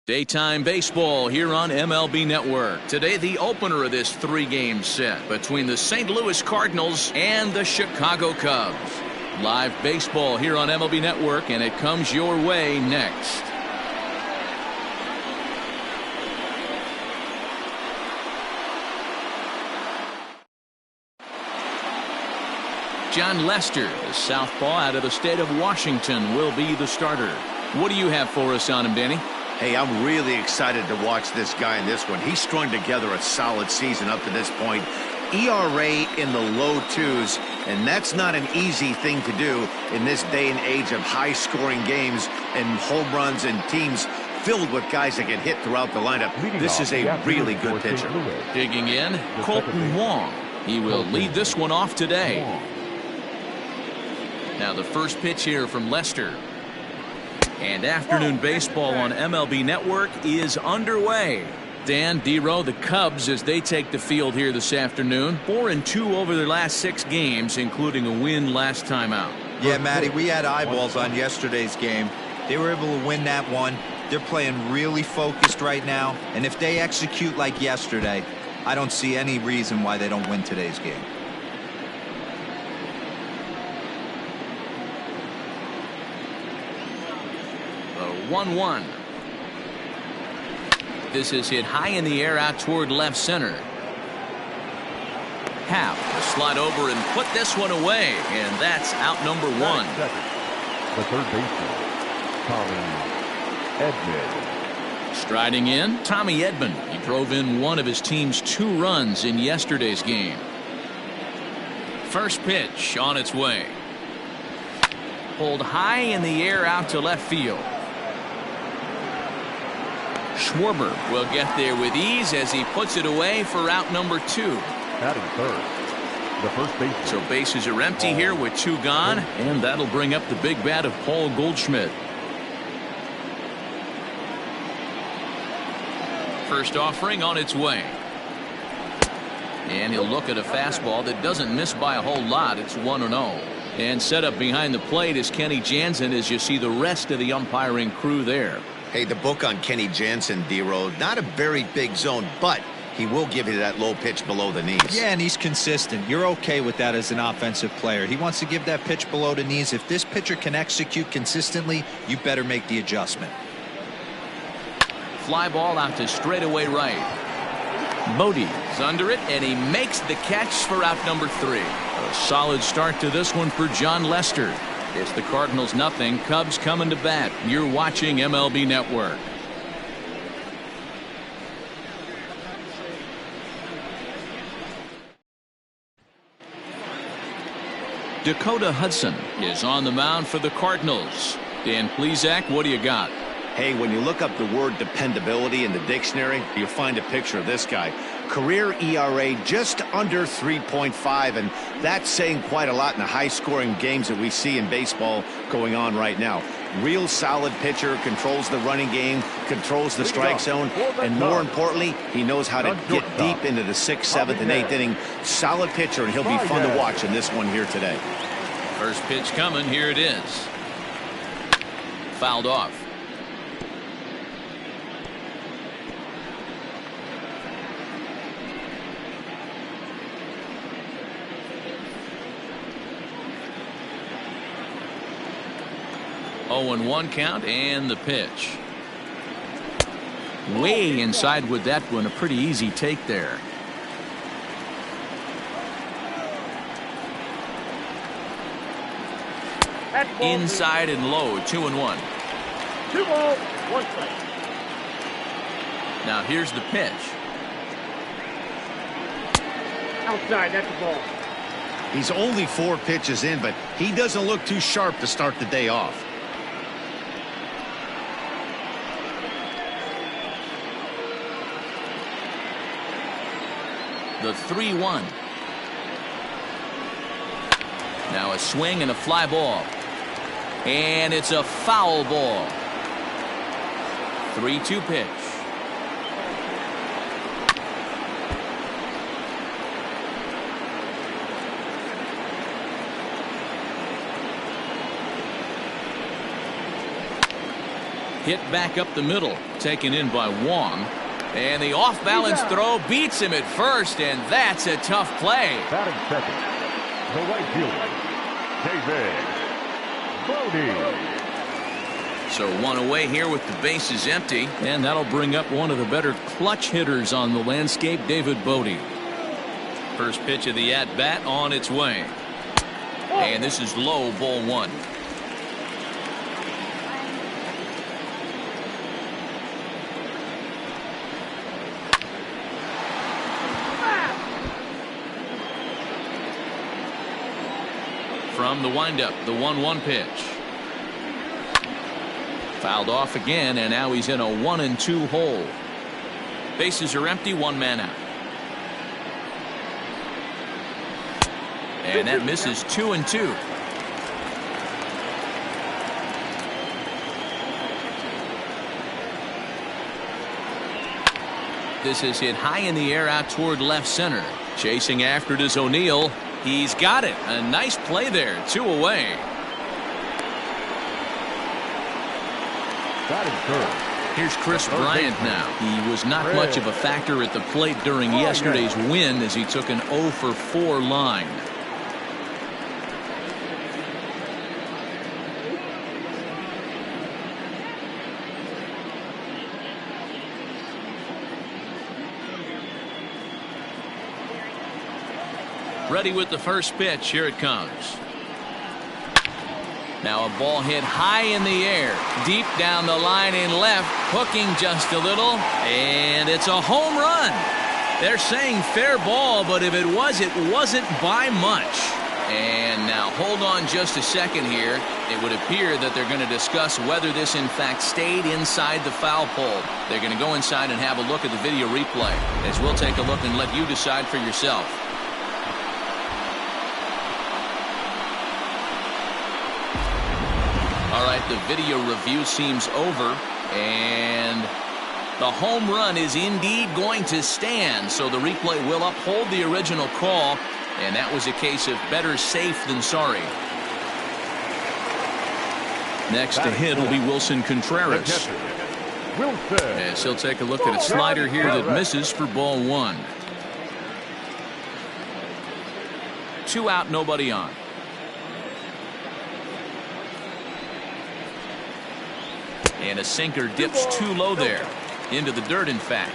Daytime baseball here on MLB Network. Today, the opener of this three-game set between the St. Louis Cardinals and the Chicago Cubs. Live baseball here on MLB Network, and it comes your way next. John Lester, the southpaw out of the state of Washington, will be the starter. What do you have for us on him, Danny? Hey, I'm really excited to watch this guy in this one. He's strung together a solid season up to this point. ERA in the low twos, and that's not an easy thing to do in this day and age of high-scoring games and home runs and teams filled with guys that get hit throughout the lineup. This is a really good pitcher. Digging in, Colton Wong. He will lead this one off today. Now the first pitch here from Lester. And afternoon baseball on MLB Network is underway. Dan, D-Row, the Cubs, as they take the field here this afternoon, 4-2 over their last 6 games, including a win last time out. Yeah, Matty, we had eyeballs on yesterday's game. They were able to win that one. They're playing really focused right now, and if they execute like yesterday, I don't see any reason why they don't win today's game. The 1-1. This is hit high in the air out toward left center. Happ to slide over and put this one away, and that's out number 1. The third baseman, Tommy Edman. Striding in, Tommy Edman. He drove in one of his team's 2 runs in yesterday's game. First pitch on its way. Pulled high in the air out to left field. Schwarber will get there with ease as he puts it away for out number 2. Batting third, the first baseman. So bases are empty here with 2 gone, and that'll bring up the big bat of Paul Goldschmidt. First offering on its way. And he'll look at a fastball that doesn't miss by a whole lot. It's 1-0. And set up behind the plate is Kenny Jansen as you see the rest of the umpiring crew there. Hey, the book on Kenny Jansen, D-Row, not a very big zone, but he will give you that low pitch below the knees. Yeah, and he's consistent. You're okay with that as an offensive player. He wants to give that pitch below the knees. If this pitcher can execute consistently, you better make the adjustment. Fly ball out to straightaway right. Bodie's under it, and he makes the catch for out number 3. A solid start to this one for John Lester. It's the Cardinals nothing, Cubs coming to bat. You're watching MLB Network. Dakota Hudson is on the mound for the Cardinals. Dan Plesac, what do you got? Hey, when you look up the word dependability in the dictionary, you find a picture of this guy. Career ERA just under 3.5, and that's saying quite a lot in the high-scoring games that we see in baseball going on right now. Real solid pitcher, controls the running game, controls the strike zone, and more importantly, he knows how to get deep into the 6th, 7th, and 8th inning. Solid pitcher, and he'll be fun to watch in this one here today. First pitch coming. Here it is. Fouled off. Oh, and 1 count, and the pitch. Way inside with that one. A pretty easy take there. Inside and low, 2-1. 2 balls, 1 strike. Now here's the pitch. Outside, that's the ball. He's only 4 pitches in, but he doesn't look too sharp to start the day off. The 3-1. Now a swing and a fly ball. And it's a foul ball. 3-2 pitch. Hit back up the middle, taken in by Wong. And the off-balance throw beats him at first, and that's a tough play. Batting second, the right fielder, David Bodie. So one away here with the bases empty, and that'll bring up one of the better clutch hitters on the landscape, David Bodie. First pitch of the at-bat on its way. And this is low, ball one. From the windup, the 1-1 pitch. Fouled off again, and now he's in a 1-2 hole. Bases are empty, one man out. And that misses 2-2. This is hit high in the air out toward left center. Chasing after it is O'Neill. He's got it. A nice play there. 2 away. Here's Chris Bryant now. He was not much of a factor at the plate during yesterday's win as he took an 0-for-4 line. Ready with the first pitch. Here it comes. Now a ball hit high in the air, deep down the line in left, hooking just a little, and it's a home run. They're saying fair ball, but if it wasn't by much. And now hold on just a second here. It would appear that they're going to discuss whether this in fact stayed inside the foul pole. They're going to go inside and have a look at the video replay, as we'll take a look and let you decide for yourself. All right, the video review seems over, and the home run is indeed going to stand, so the replay will uphold the original call, and that was a case of better safe than sorry. Next to hit will be Wilson Contreras. As he'll take a look at a slider here that misses for ball one. 2 out, nobody on. And a sinker dips too low there. Into the dirt, in fact.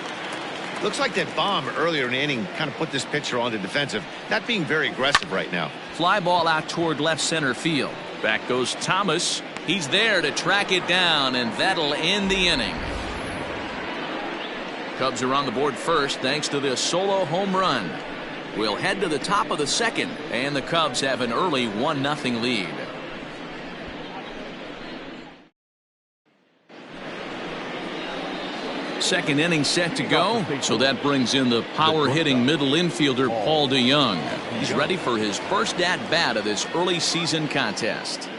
Looks like that bomb earlier in the inning kind of put this pitcher on the defensive. Not being very aggressive right now. Fly ball out toward left center field. Back goes Thomas. He's there to track it down, and that'll end the inning. Cubs are on the board first thanks to this solo home run. We'll head to the top of the second, and the Cubs have an early 1-0 lead. Second inning set to go, so that brings in the power-hitting middle infielder Paul DeJong. He's ready for his first at-bat of this early season contest.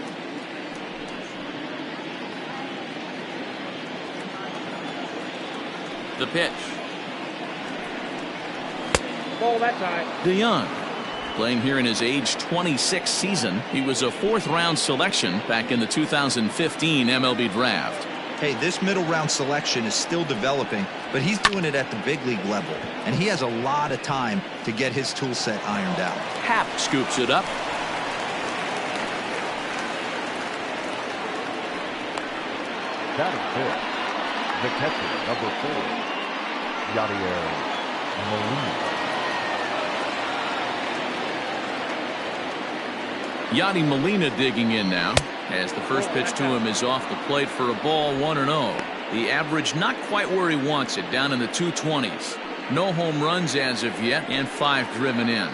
The pitch. Ball that time. DeJong, playing here in his age 26 season. He was a 4th-round selection back in the 2015 MLB draft. Hey, this middle round selection is still developing, but he's doing it at the big league level, and he has a lot of time to get his tool set ironed out. Happ scoops it up. Batting fifth, the catcher, number 4, Yadier Molina. Yadi Molina digging in now, as the first pitch to him is off the plate for a ball, 1-0. The average not quite where he wants it, down in the 220s. No home runs as of yet, and 5 driven in.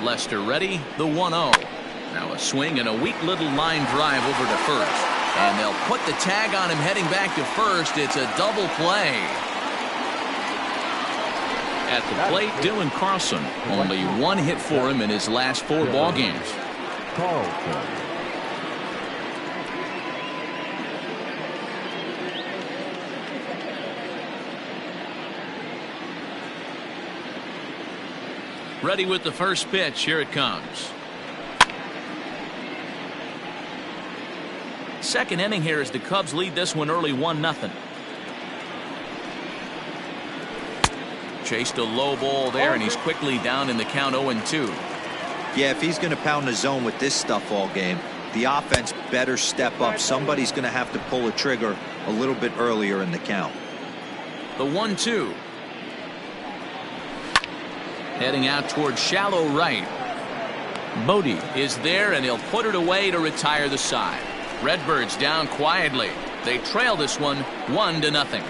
Lester ready, the 1-0. Now a swing and a weak little line drive over to first. And they'll put the tag on him heading back to first. It's a double play. At the plate, Dylan Carlson. Only 1 hit for him in his last 4 ball games. Carlson. Ready with the first pitch. Here it comes. Second inning here as the Cubs lead this one early 1-0. Chased a low ball there, and he's quickly down in the count 0-2. Yeah, if he's going to pound the zone with this stuff all game, the offense better step up. Somebody's going to have to pull a trigger a little bit earlier in the count. The 1-2. Heading out towards shallow right. Bodie is there, and he'll put it away to retire the side. Redbirds down quietly. They trail this one 1-0.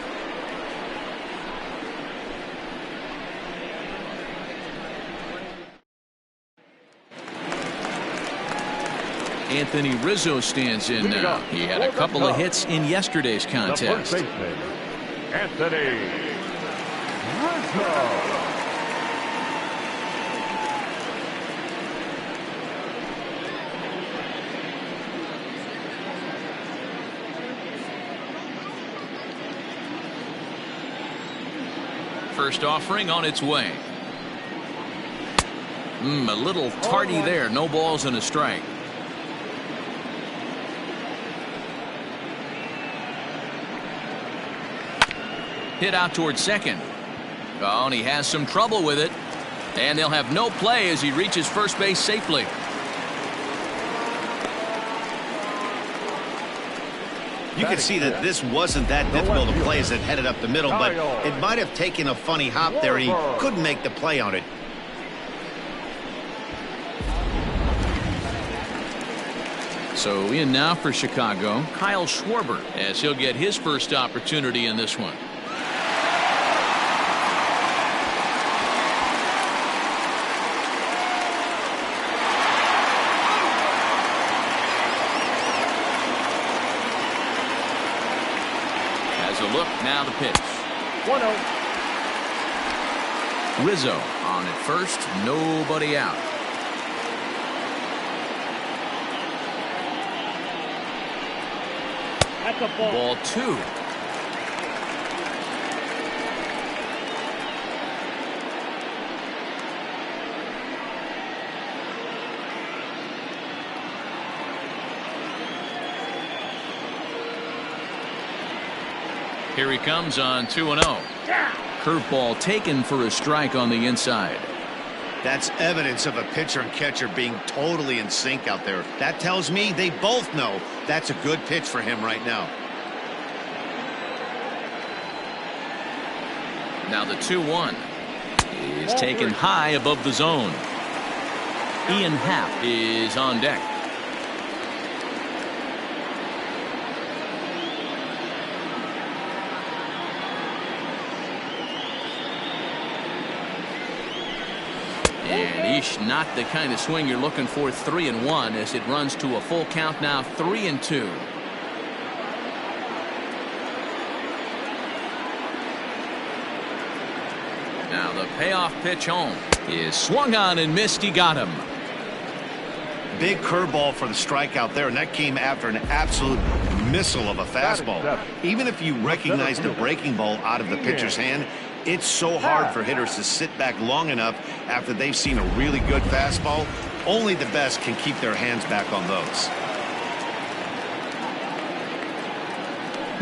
Anthony Rizzo stands in now. He had a couple of hits in yesterday's contest. The first baseman, Anthony Rizzo. First offering on its way. A little tardy there. No balls and a strike. Hit out towards second. Oh, and he has some trouble with it. And they'll have no play as he reaches first base safely. You can see that this wasn't that difficult to play as it headed up the middle, but it might have taken a funny hop there, and he couldn't make the play on it. So in now for Chicago, Kyle Schwarber, as he'll get his first opportunity in this one. Has a look, now the pitch. 1-0. Rizzo on at first, nobody out. That's a ball. Ball 2. Here he comes on 2-0. Curveball taken for a strike on the inside. That's evidence of a pitcher and catcher being totally in sync out there. That tells me they both know that's a good pitch for him right now. Now the 2-1 is taken high above the zone. Ian Happ is on deck. And not the kind of swing you're looking for. 3-1 as it runs to a full count now. 3-2. Now the payoff pitch home is swung on and missed. He got him. Big curveball for the strikeout there, and that came after an absolute missile of a fastball. Even if you recognize the breaking ball out of the pitcher's hand, it's so hard for hitters to sit back long enough after they've seen a really good fastball. Only the best can keep their hands back on those.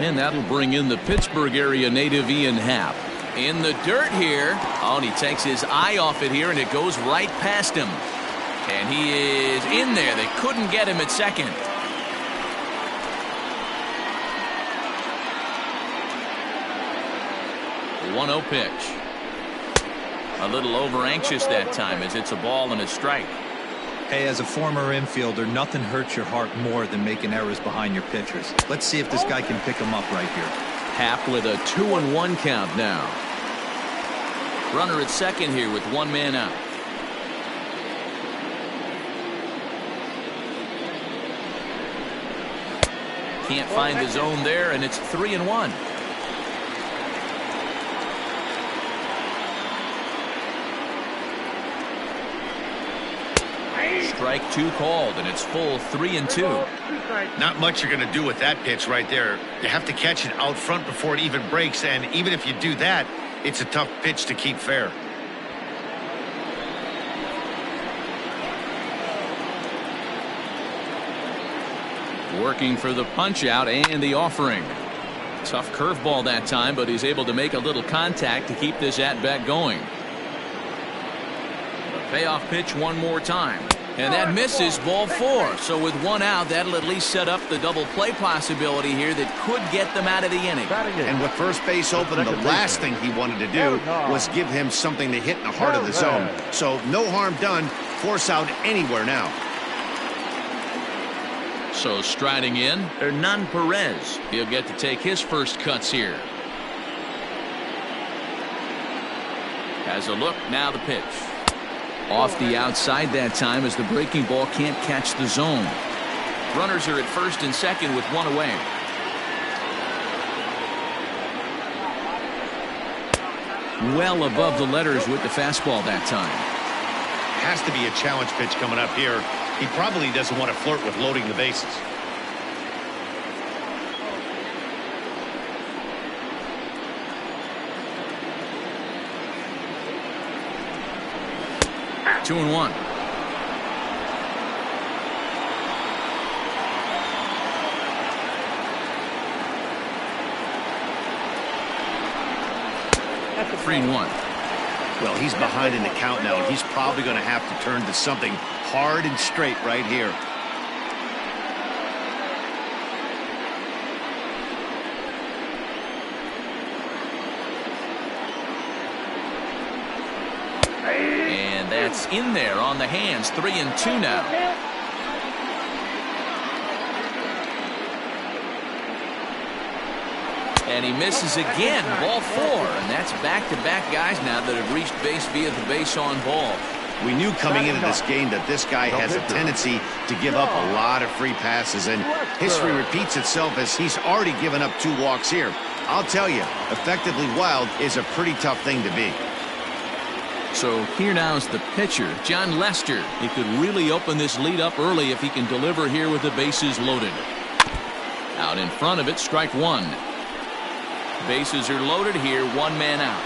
And that'll bring in the Pittsburgh area native Ian Happ. In the dirt here. Oh, and he takes his eye off it here, and it goes right past him. And he is in there. They couldn't get him at second. The 1-0 pitch. A little over anxious that time as it's a ball and a strike. Hey, as a former infielder, nothing hurts your heart more than making errors behind your pitchers. Let's see if this guy can pick them up right here. Happ with a 2-1 count now. Runner at second here with one man out. Can't find the zone there, and it's 3-1. Strike 2 called, and it's full 3-2. Not much you're going to do with that pitch right there. You have to catch it out front before it even breaks, and even if you do that, it's a tough pitch to keep fair. Working for the punch out and the offering. Tough curveball that time, but he's able to make a little contact to keep this at bat going. The payoff pitch one more time. And that misses, ball 4. So with one out, that'll at least set up the double play possibility here that could get them out of the inning. And with first base open, the last thing he wanted to do was give him something to hit in the heart of the zone. So no harm done. Force out anywhere now. So striding in, Hernan Perez. He'll get to take his first cuts here. Has a look, now the pitch. Off the outside that time as the breaking ball can't catch the zone. Runners are at first and second with one away. Well above the letters with the fastball that time. Has to be a challenge pitch coming up here. He probably doesn't want to flirt with loading the bases. Two and one. Three and one. Well, he's behind in the count now, and he's probably going to have to turn to something hard and straight right here. And that's in there on the hands. 3-2 now. And he misses again. Ball 4. And that's back-to-back guys now that have reached base via the base on ball. We knew coming into this game that this guy has a tendency to give up a lot of free passes, and history repeats itself as he's already given up 2 walks here. I'll tell you, effectively wild is a pretty tough thing to be. So here now is the pitcher, John Lester. He could really open this lead up early if he can deliver here with the bases loaded. Out in front of it, strike 1. Bases are loaded here, 1 man out.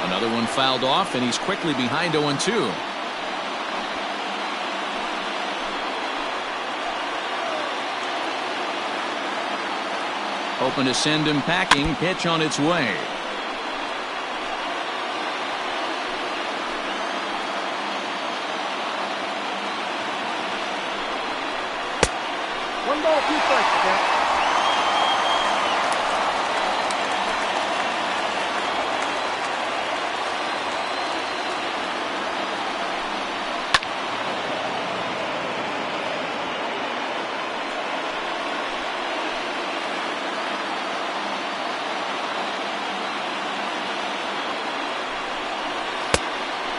Another one fouled off, and he's quickly behind 0-2. Hoping to send him packing. Pitch on its way. One ball, 2 strikes, Jack.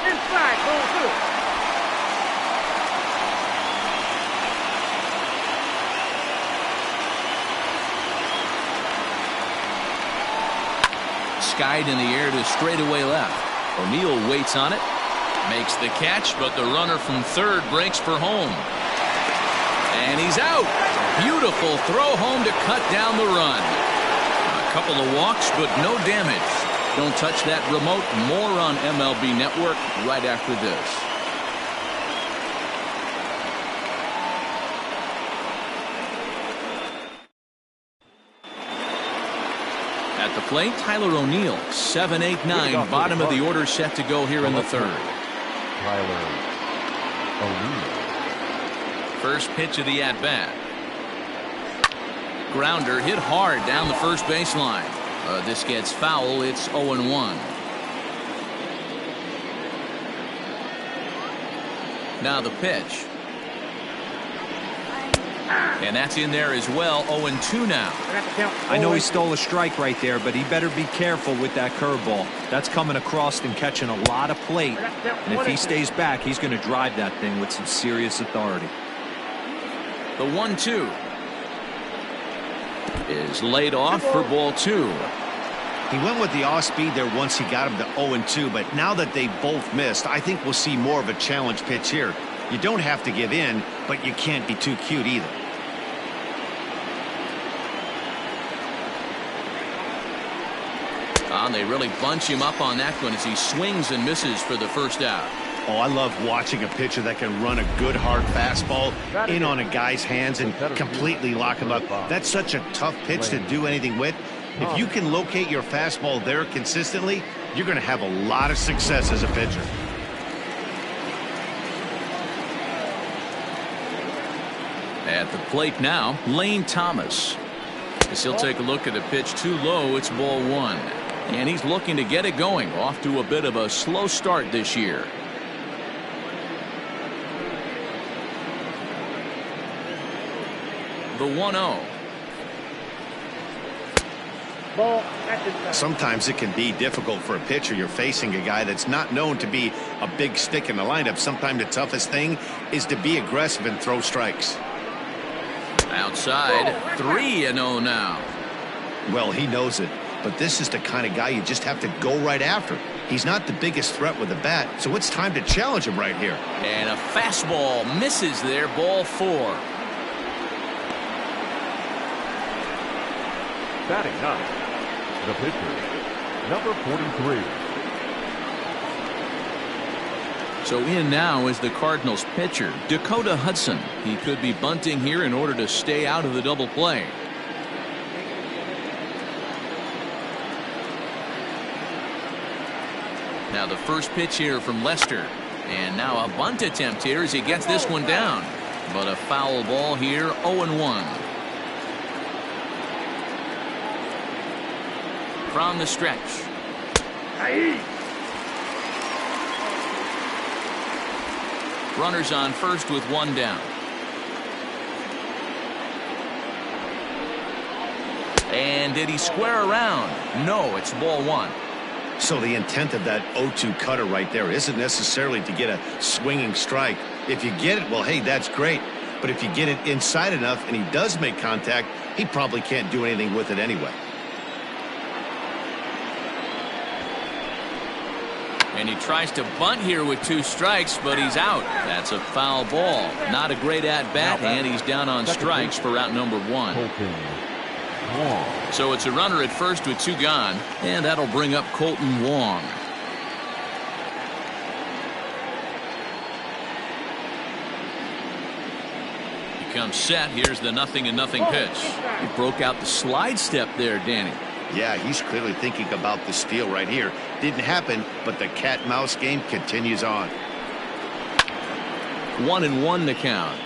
Inside, ball 2. Skied in the air to straightaway left. O'Neill waits on it. Makes the catch, but the runner from third breaks for home. And he's out. Beautiful throw home to cut down the run. A couple of walks, but no damage. Don't touch that remote. More on MLB Network right after this. At the plate, Tyler O'Neill, 7-8-9, bottom of the order set to go here in the third. Tyler O'Neill. First pitch of the at-bat. Grounder hit hard down the first baseline. This gets foul. It's 0-1. Now the pitch. And that's in there as well. 0-2 now. I know he stole a strike right there, but he better be careful with that curveball. That's coming across and catching a lot of plate. And if he stays back, he's going to drive that thing with some serious authority. The 1-2 is laid off for ball 2. He went with the off speed there once he got him to 0-2, but now that they both missed, I think we'll see more of a challenge pitch here. You don't have to give in, but you can't be too cute either. They really bunch him up on that one as he swings and misses for the first out. Oh, I love watching a pitcher that can run a good hard fastball in on a guy's hands and completely lock him up. That's such a tough pitch to do anything with. If you can locate your fastball there consistently, you're going to have a lot of success as a pitcher. At the plate now, Lane Thomas. As he'll take a look at a pitch too low, it's ball one. And he's looking to get it going, off to a bit of a slow start this year. The 1-0. Ball. That's inside. Sometimes it can be difficult for a pitcher. You're facing a guy that's not known to be a big stick in the lineup. Sometimes the toughest thing is to be aggressive and throw strikes. Outside, 3-0 now. Well, he knows it, but this is the kind of guy you just have to go right after. He's not the biggest threat with the bat, so it's time to challenge him right here. And a fastball misses there, ball 4. Batting ninth, the pitcher, number 43. So in now is the Cardinals pitcher, Dakota Hudson. He could be bunting here in order to stay out of the double play. Now the first pitch here from Lester. And now a bunt attempt here as he gets this one down. But a foul ball here, 0-1. From the stretch. Runners on first with one down. And did he square around? No, it's ball one. So the intent of that 0-2 cutter right there isn't necessarily to get a swinging strike. If you get it, well, hey, that's great. But if you get it inside enough and he does make contact, he probably can't do anything with it anyway. And he tries to bunt here with 2 strikes, but he's out. That's a foul ball. Not a great at-bat, and he's down on strikes for out number 1. So it's a runner at first with 2 gone, and that'll bring up Colton Wong. He comes set. Here's the 0-0 pitch. He broke out the slide step there, Danny. Yeah, he's clearly thinking about the steal right here. Didn't happen, but the cat-mouse game continues on. 1-1 to count.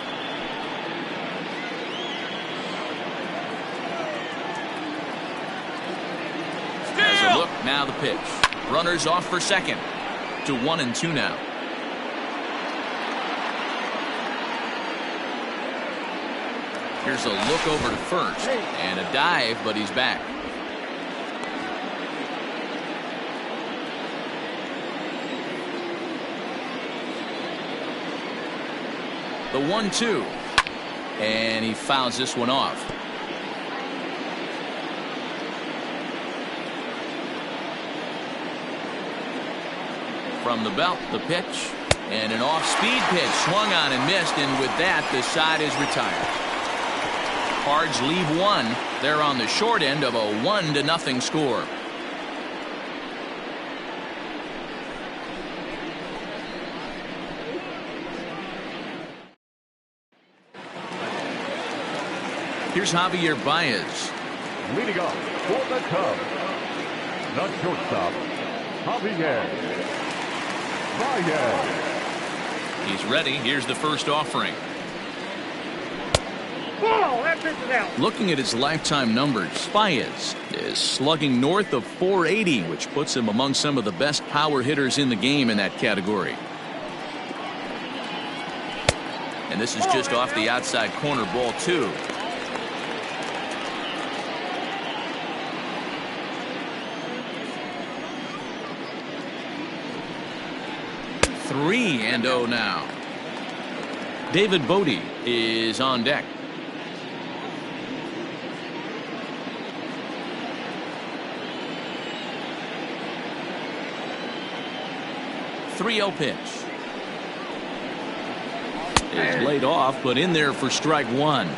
As a look, now the pitch. Runners off for second. To 1-2 now. Here's a look over to first. And a dive, but he's back. The 1-2. And he fouls this one off. From the belt, the pitch. And an off-speed pitch. Swung on and missed. And with that, the side is retired. Cards leave 1. They're on the short end of a 1-0 score. Here's Javier Baez. Leading off for the Cubs, the shortstop, Javier Baez. He's ready. Here's the first offering. Ball. That pitch is out. Looking at his lifetime numbers, Baez is slugging north of 480, which puts him among some of the best power hitters in the game in that category. And this is just off the outside corner, ball 2. Three and 0 now. David Bodie is on deck. The 3-0 pitch. It's laid off, but in there for strike 1.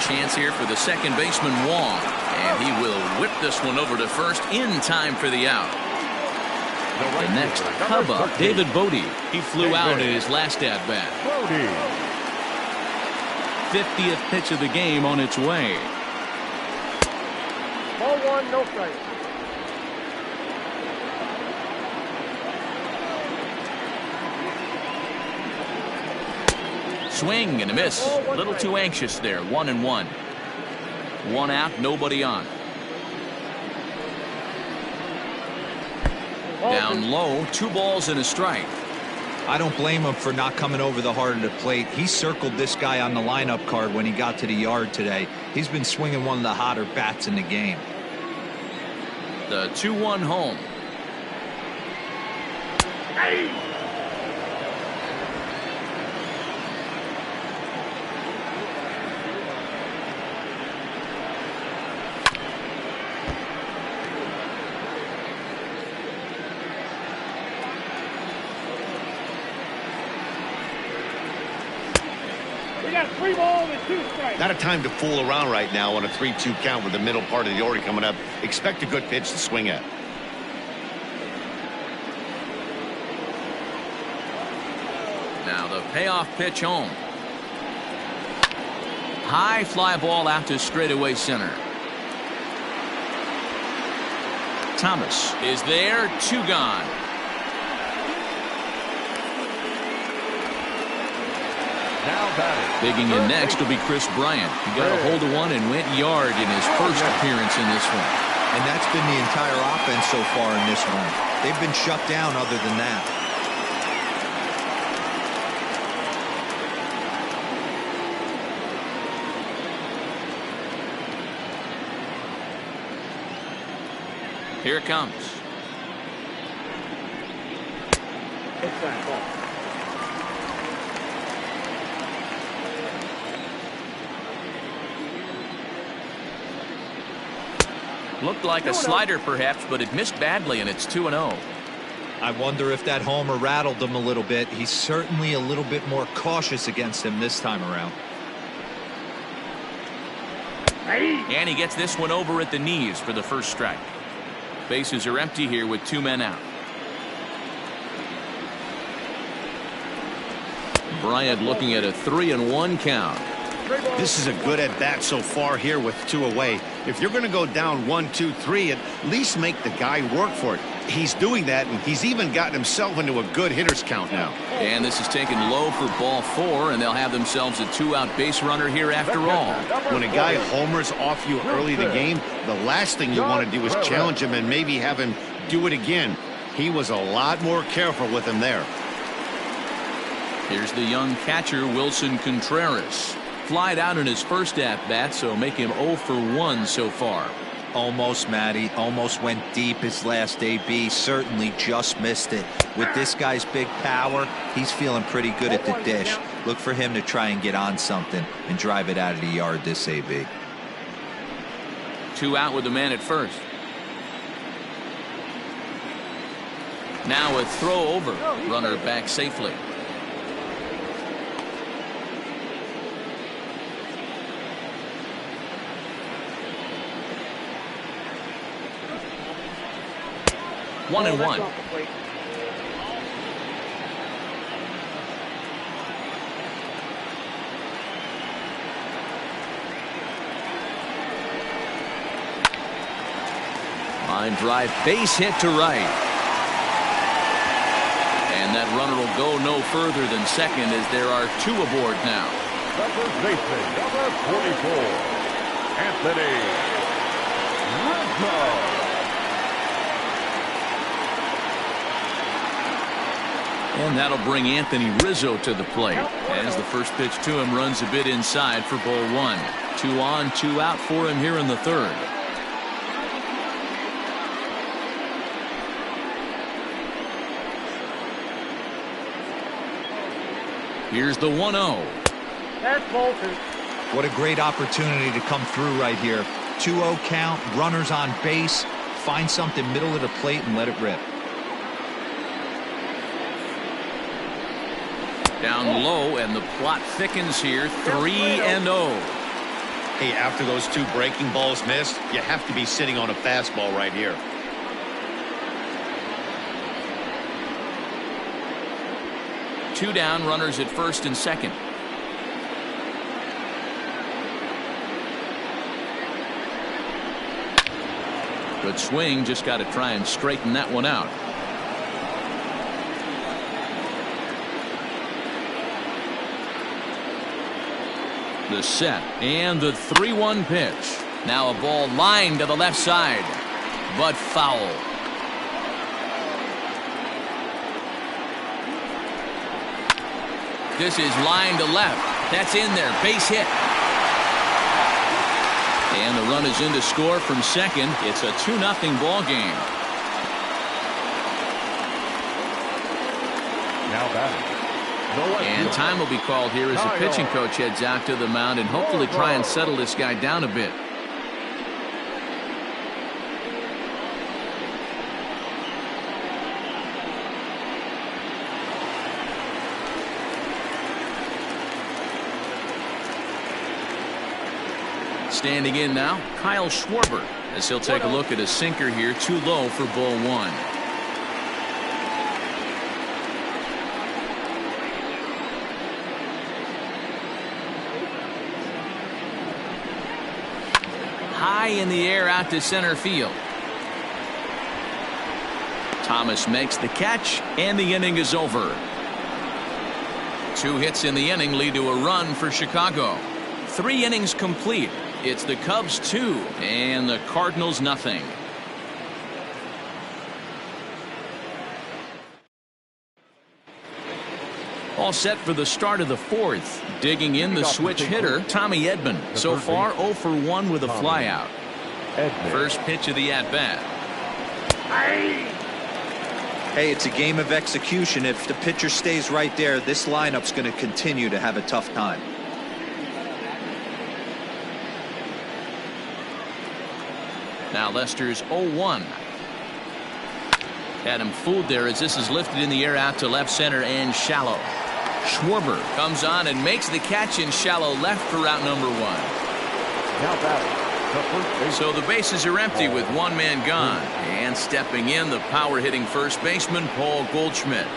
Chance here for the second baseman, Wong. And he will whip this one over to first in time for the out. The next Cub up, David Bodie. He flew out in his last at-bat. 50th pitch of the game on its way. Ball one, no strike. Swing and a miss. A little too anxious there. 1-1. One out, nobody on. Down low, 2 balls and a strike. I don't blame him for not coming over the heart of the plate. He circled this guy on the lineup card when he got to the yard today. He's been swinging one of the hotter bats in the game. The 2-1 home. Hey! We got 3 balls and 2 strikes. Not a time to fool around right now on a 3-2 count with the middle part of the order coming up. Expect a good pitch to swing at. Now the payoff pitch home. High fly ball out to straightaway center. Thomas is there, 2 gone. Digging in next will be Chris Bryant. He got a hold of one and went yard in his first appearance in this one. And that's been the entire offense so far in this one. They've been shut down other than that. Here it comes. It's that ball. Looked like a slider perhaps, but it missed badly, and it's 2-0. I wonder if that homer rattled him a little bit. He's certainly a little bit more cautious against him this time around. And he gets this one over at the knees for the first strike. Bases are empty here with 2 men out. Bryant looking at a 3-1 count. This is a good at-bat so far here with 2 away. If you're going to go down 1, 2, 3, at least make the guy work for it. He's doing that, and he's even gotten himself into a good hitter's count now. And this is taken low for ball 4, and they'll have themselves a 2-out base runner here after all. When a guy homers off you early in the game, the last thing you want to do is challenge him and maybe have him do it again. He was a lot more careful with him there. Here's the young catcher, Wilson Contreras. Flied out in his first at-bat, so make him 0 for 1 so far. Almost, Matty. Almost went deep his last AB. Certainly just missed it. With this guy's big power, he's feeling pretty good at the dish. Look for him to try and get on something and drive it out of the yard this AB. 2 out with the man at first. Now a throw over. Runner back safely. One and one. Line drive, base hit to right. And that runner will go no further than second as there are 2 aboard now. The first baseman, number 44, Anthony Rizzo. And that'll bring Anthony Rizzo to the plate as the first pitch to him runs a bit inside for ball 1. 2 on, 2 out for him here in the third. Here's the 1-0. That's ball 2. What a great opportunity to come through right here. 2-0 count, runners on base. Find something middle of the plate and let it rip. Down low, and the plot thickens here. 3-0. Hey, after those 2 breaking balls missed, you have to be sitting on a fastball right here. Two down, runners at first and second. Good swing, just got to try and straighten that one out. The set and the 3-1 pitch. Now a ball lined to the left side, but foul. This is line to left. That's in there. Base hit. And the run is in to score from second. It's a 2-0 ball game. Now batting. And time will be called here as the pitching coach heads out to the mound and hopefully try and settle this guy down a bit. Standing in now, Kyle Schwarber, as he'll take a look at a sinker here, too low for ball 1. High in the air out to center field. Thomas makes the catch, and the inning is over. 2 hits in the inning lead to a run for Chicago. 3 innings complete. It's the Cubs 2 and the Cardinals nothing. All set for the start of the 4th. Digging in the switch hitter, Tommy Edman. So far 0 for 1 with a flyout. First pitch of the at-bat. Hey, it's a game of execution. If the pitcher stays right there, this lineup's going to continue to have a tough time. Now Lester's 0-1. Had him fooled there as this is lifted in the air out to left center and shallow. Schwarber comes on and makes the catch in shallow left for out number 1. Now batting. So the bases are empty with 1 man gone. And stepping in, the power hitting first baseman Paul Goldschmidt.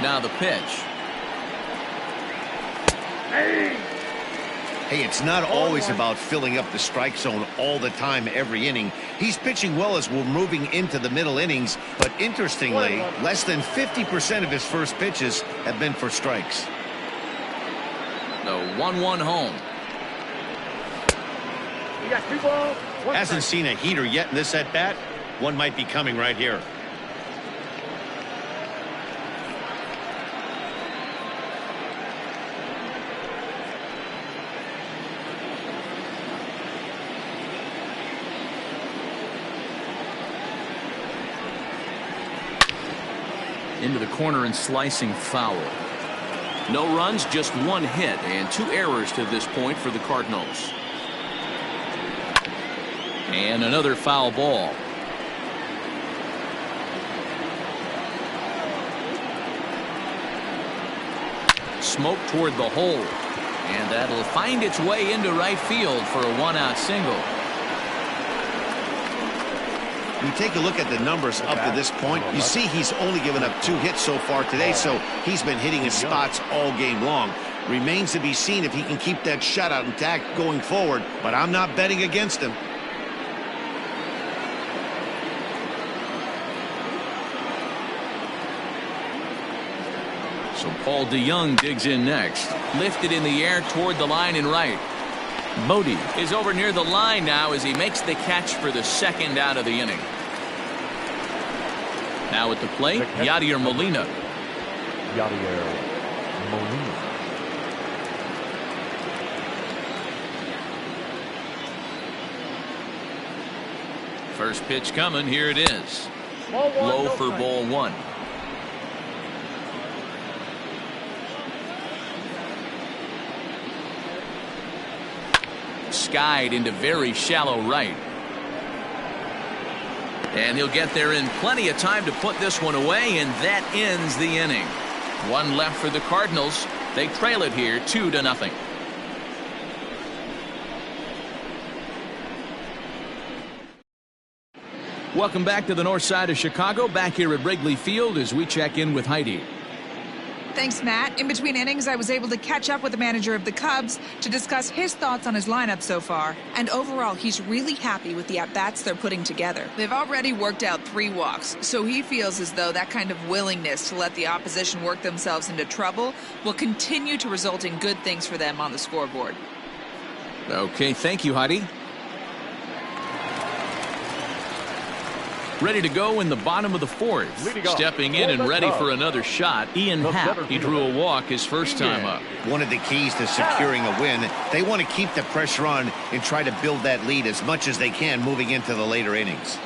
Now the pitch. Hey, it's not always about filling up the strike zone all the time every inning. He's pitching well as we're moving into the middle innings, but interestingly, less than 50% of his first pitches have been for strikes. The 1-1 home. You got 2 balls. 1 Hasn't seen a heater yet in this at-bat. One might be coming right here. Into the corner and slicing foul. No runs, just 1 hit and 2 errors to this point for the Cardinals. And another foul ball. Smoke toward the hole. And that'll find its way into right field for a 1-out single. You take a look at the numbers up to this point, you see he's only given up 2 hits so far today, so he's been hitting his spots all game long. Remains to be seen if he can keep that shutout intact going forward, but I'm not betting against him. So Paul DeYoung digs in next. Lifted in the air toward the line and right. Bodie is over near the line now as he makes the catch for the 2nd out of the inning. Now at the plate, Yadier Molina. Yadier Molina. First pitch coming. Here it is. Low for ball 1. Skied into very shallow right. And he'll get there in plenty of time to put this one away, and that ends the inning. 1 left for the Cardinals. They trail it here 2-0. Welcome back to the north side of Chicago, back here at Wrigley Field as we check in with Heidi. Thanks, Matt. In between innings, I was able to catch up with the manager of the Cubs to discuss his thoughts on his lineup so far. And overall, he's really happy with the at-bats they're putting together. They've already worked out 3 walks, so he feels as though that kind of willingness to let the opposition work themselves into trouble will continue to result in good things for them on the scoreboard. Okay, thank you, Heidi. Ready to go in the bottom of the 4th. Stepping in and ready for another shot, Ian Happ. He drew a walk his first time up. One of the keys to securing a win, they want to keep the pressure on and try to build that lead as much as they can moving into the later innings.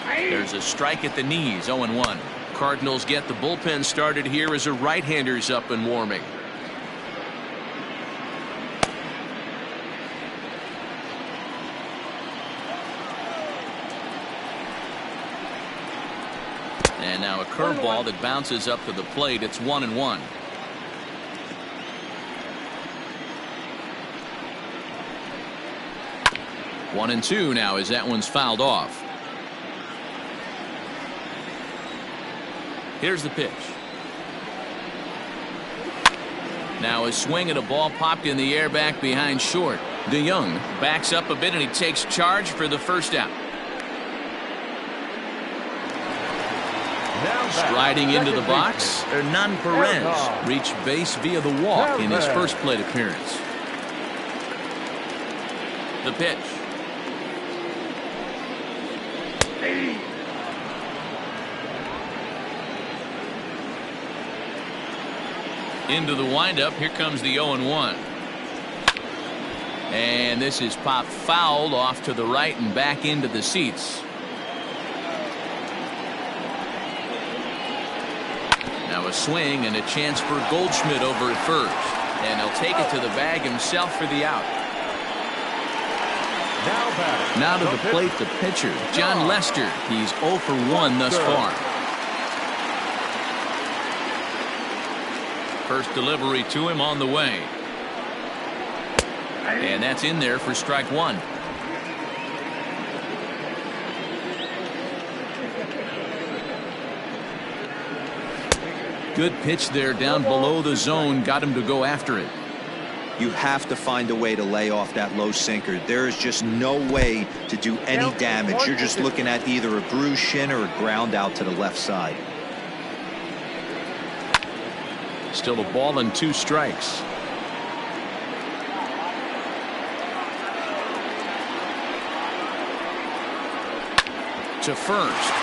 There's a strike at the knees, 0-1. Cardinals get the bullpen started here as a right-hander's up and warming. And now a curveball that bounces up to the plate. It's 1-1. One and two now as that one's fouled off. Here's the pitch. Now a swing at a ball popped in the air back behind short. DeYoung backs up a bit and he takes charge for the first out. Striding into the box, Hernan Perez reached base via the walk in his first plate appearance. The pitch. Into the windup. Here comes the 0-1. And this is popped foul off to the right and back into the seats. Now a swing and a chance for Goldschmidt over at first. And he'll take it to the bag himself for the out. Now to the plate, the pitcher, John Lester. He's 0 for 1 thus far. First delivery to him on the way. And that's in there for strike 1. Good pitch there down below the zone. Got him to go after it. You have to find a way to lay off that low sinker. There is just no way to do any damage. You're just looking at either a bruised shin or a ground out to the left side. Still a ball and 2 strikes. To first.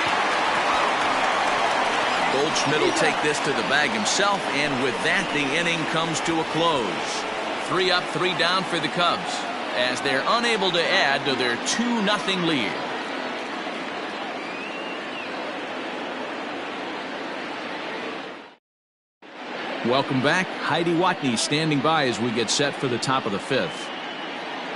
Goldschmidt will take this to the bag himself, and with that the inning comes to a close. 3 up, 3 down for the Cubs as they're unable to add to their 2-0 lead. Welcome back. Heidi Watney standing by as we get set for the top of the 5th.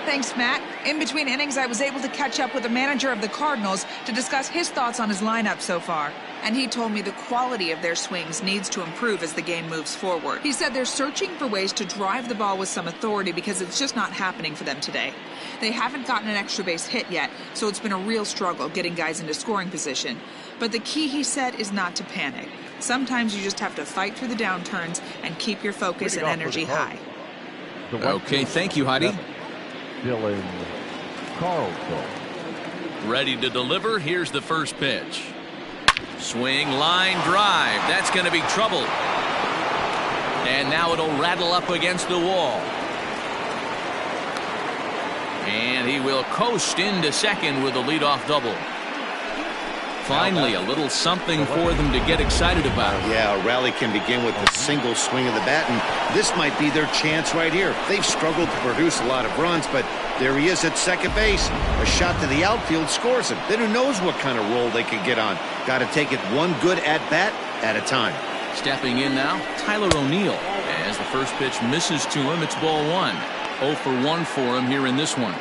Thanks, Matt. In between innings, I was able to catch up with the manager of the Cardinals to discuss his thoughts on his lineup so far. And he told me the quality of their swings needs to improve as the game moves forward. He said they're searching for ways to drive the ball with some authority because it's just not happening for them today. They haven't gotten an extra base hit yet, so it's been a real struggle getting guys into scoring position. But the key, he said, is not to panic. Sometimes you just have to fight through the downturns and keep your focus and energy high. Okay, thank you, Heidi. Dylan Carlson. Ready to deliver. Here's the first pitch. Swing, line drive. That's going to be trouble. And now it'll rattle up against the wall. And he will coast into second with a leadoff double. Finally, a little something for them to get excited about. Yeah, a rally can begin with a single swing of the bat, and this might be their chance right here. They've struggled to produce a lot of runs, but there he is at second base. A shot to the outfield scores him. Then who knows what kind of roll they could get on. Got to take it one good at-bat at a time. Stepping in now, Tyler O'Neill. As the first pitch misses to him, it's ball 1. 0 for 1 for him here in this one.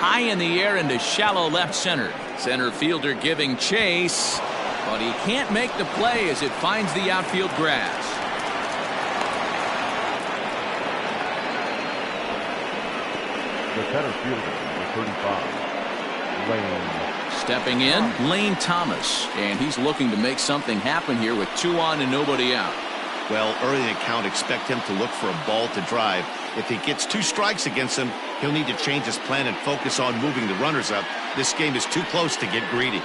High in the air into shallow left center. Center fielder giving chase. But he can't make the play as it finds the outfield grass. The center fielder, number 35, Lane. Stepping in, Lane Thomas. And he's looking to make something happen here with 2 on and nobody out. Well, early in the count, expect him to look for a ball to drive. If he gets 2 strikes against him, he'll need to change his plan and focus on moving the runners up. This game is too close to get greedy.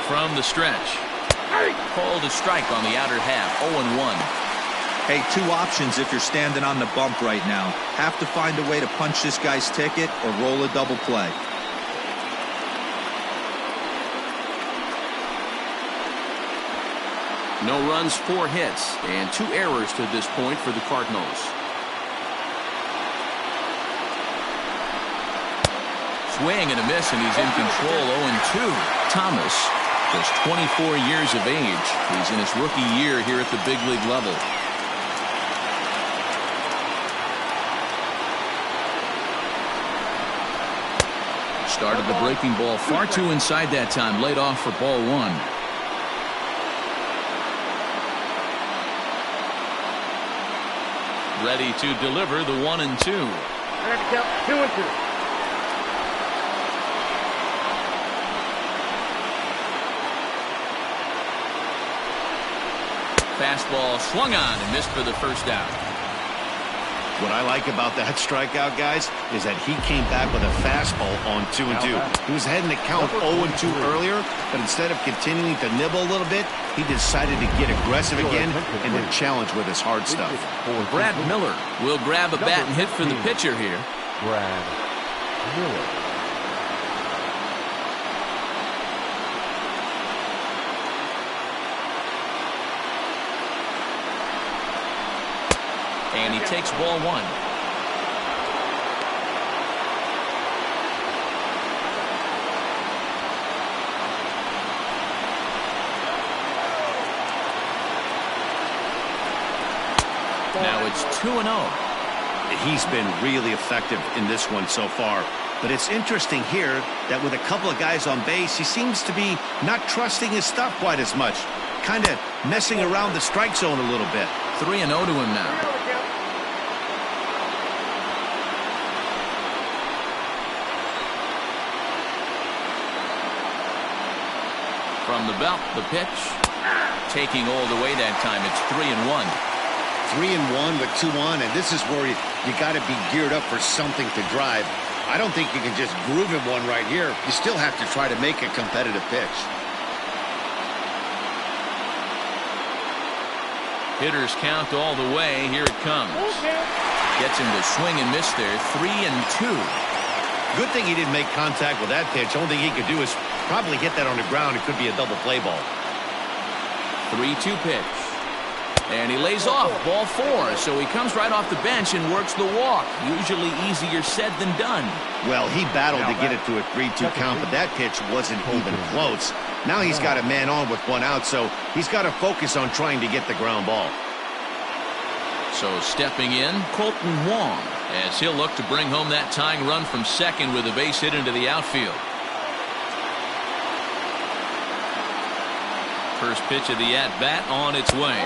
From the stretch. Called a strike on the outer half. 0-1. Hey, 2 options if you're standing on the bump right now. Have to find a way to punch this guy's ticket or roll a double play. No runs, 4 hits, and 2 errors to this point for the Cardinals. Swing and a miss, and he's in control. 0-2. Thomas, just 24 years of age. He's in his rookie year here at the big league level. Started the breaking ball far too inside that time. Laid off for ball 1. Ready to deliver the 1-2. And count 2-2. Fastball swung on and missed for the first out. What I like about that strikeout, guys, is that he came back with a fastball on 2-2. He was ahead in the count 0-2 earlier, but instead of continuing to nibble a little bit, he decided to get aggressive again and to challenge with his hard stuff. Brad Miller will grab a bat and hit for the pitcher here. Brad Miller. And he takes ball 1. Now it's 2-0. He's been really effective in this one so far. But it's interesting here that with a couple of guys on base, he seems to be not trusting his stuff quite as much. Kind of messing around the strike zone a little bit. 3-0 to him now. From the belt, the pitch. Taking all the way that time. It's 3-1. 3-1 with 2 on, and this is where you got to be geared up for something to drive. I don't think you can just groove him one right here. You still have to try to make a competitive pitch. Hitters count all the way. Here it comes. Gets him to swing and miss there. 3-2. Good thing he didn't make contact with that pitch. Only thing he could do is probably hit that on the ground. It could be a double play ball. 3-2 pitch. And he lays off ball 4. So he comes right off the bench and works the walk. Usually easier said than done. Well, he battled to get it to a 3-2 count, but that pitch wasn't even close. Now he's got a man on with 1 out, so he's got to focus on trying to get the ground ball. So stepping in, Colton Wong, as he'll look to bring home that tying run from second with a base hit into the outfield. First pitch of the at-bat on its way.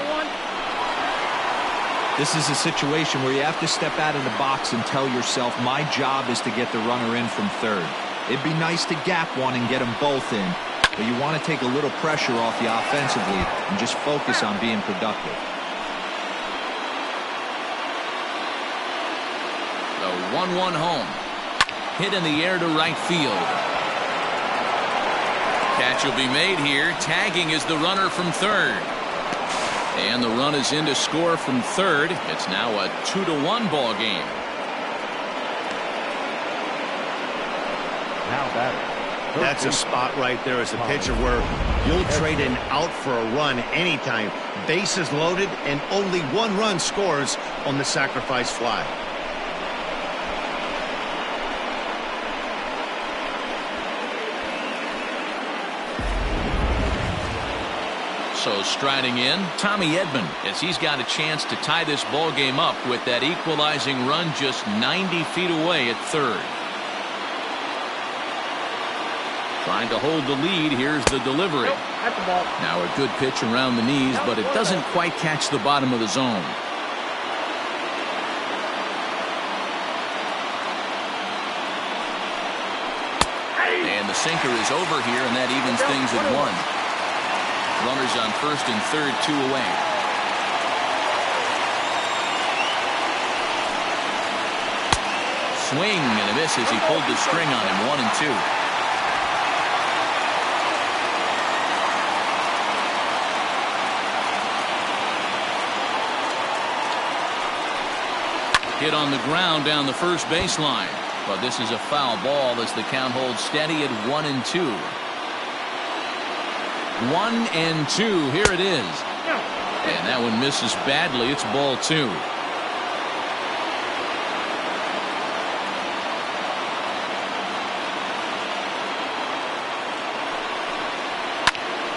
This is a situation where you have to step out of the box and tell yourself, my job is to get the runner in from third. It'd be nice to gap one and get them both in, but you want to take a little pressure off you offensively and just focus on being productive. The 1-1 home. Hit in the air to right field. Catch will be made here. Tagging is the runner from third. And the run is in to score from third. It's now a 2-1 ball game. Now batting. That's a spot right there as a pitcher where you'll trade an out for a run anytime. Bases loaded and only 1 run scores on the sacrifice fly. So striding in, Tommy Edman, as he's got a chance to tie this ball game up with that equalizing run just 90 feet away at third. Trying to hold the lead. Here's the delivery. At the ball. Now a good pitch around the knees, but it doesn't quite catch the bottom of the zone. And the sinker is over here, and that evens things at 1. Runners on first and third, 2 away. Swing and a miss as he pulled the string on him. 1 and 2. Hit on the ground down the first baseline. But this is a foul ball as the count holds steady at 1 and 2. 1 and 2. Here it is. And that one misses badly. It's ball 2.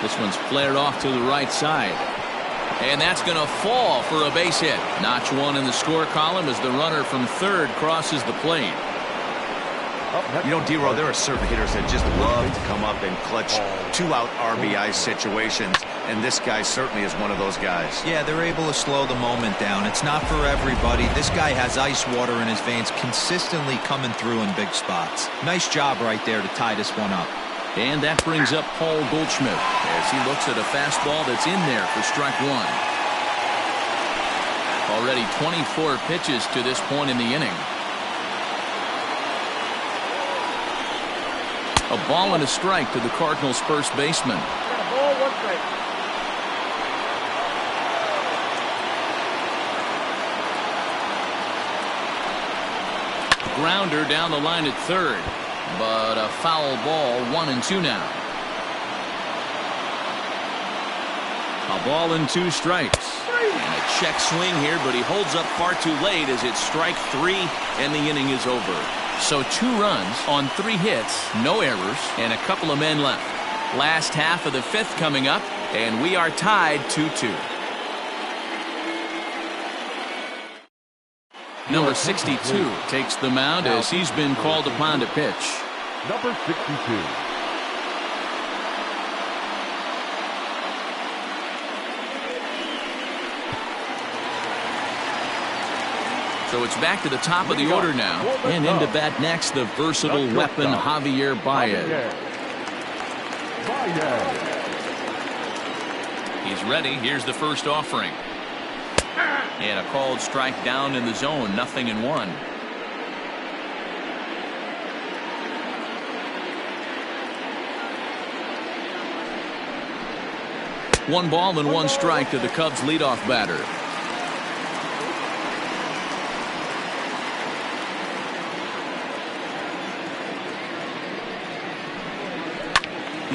This one's flared off to the right side. And that's going to fall for a base hit. Notch 1 in the score column as the runner from third crosses the plate. You know, D-Row, there are certain hitters that just love to come up and clutch 2-out RBI situations, and this guy certainly is one of those guys. Yeah, they're able to slow the moment down. It's not for everybody. This guy has ice water in his veins, consistently coming through in big spots. Nice job right there to tie this one up. And that brings up Paul Goldschmidt as he looks at a fastball that's in there for strike 1. Already 24 pitches to this point in the inning. A ball and a strike to the Cardinals' first baseman. Ball, 1 strike. Grounder down the line at third, but a foul ball. 1 and 2 now. A ball and 2 strikes. And a check swing here, but he holds up far too late as it's strike 3 and the inning is over. So 2 runs on 3 hits, no errors, and a couple of men left. Last half of the 5th coming up, and we are tied 2-2. Number 62 takes the mound as he's been called upon to pitch. Number 62. So it's back to the top of the order now. And into bat next, the versatile weapon Javier Baez. He's ready. Here's the first offering. And a called strike down in the zone. 0-1. 1 ball and 1 strike to the Cubs leadoff batter.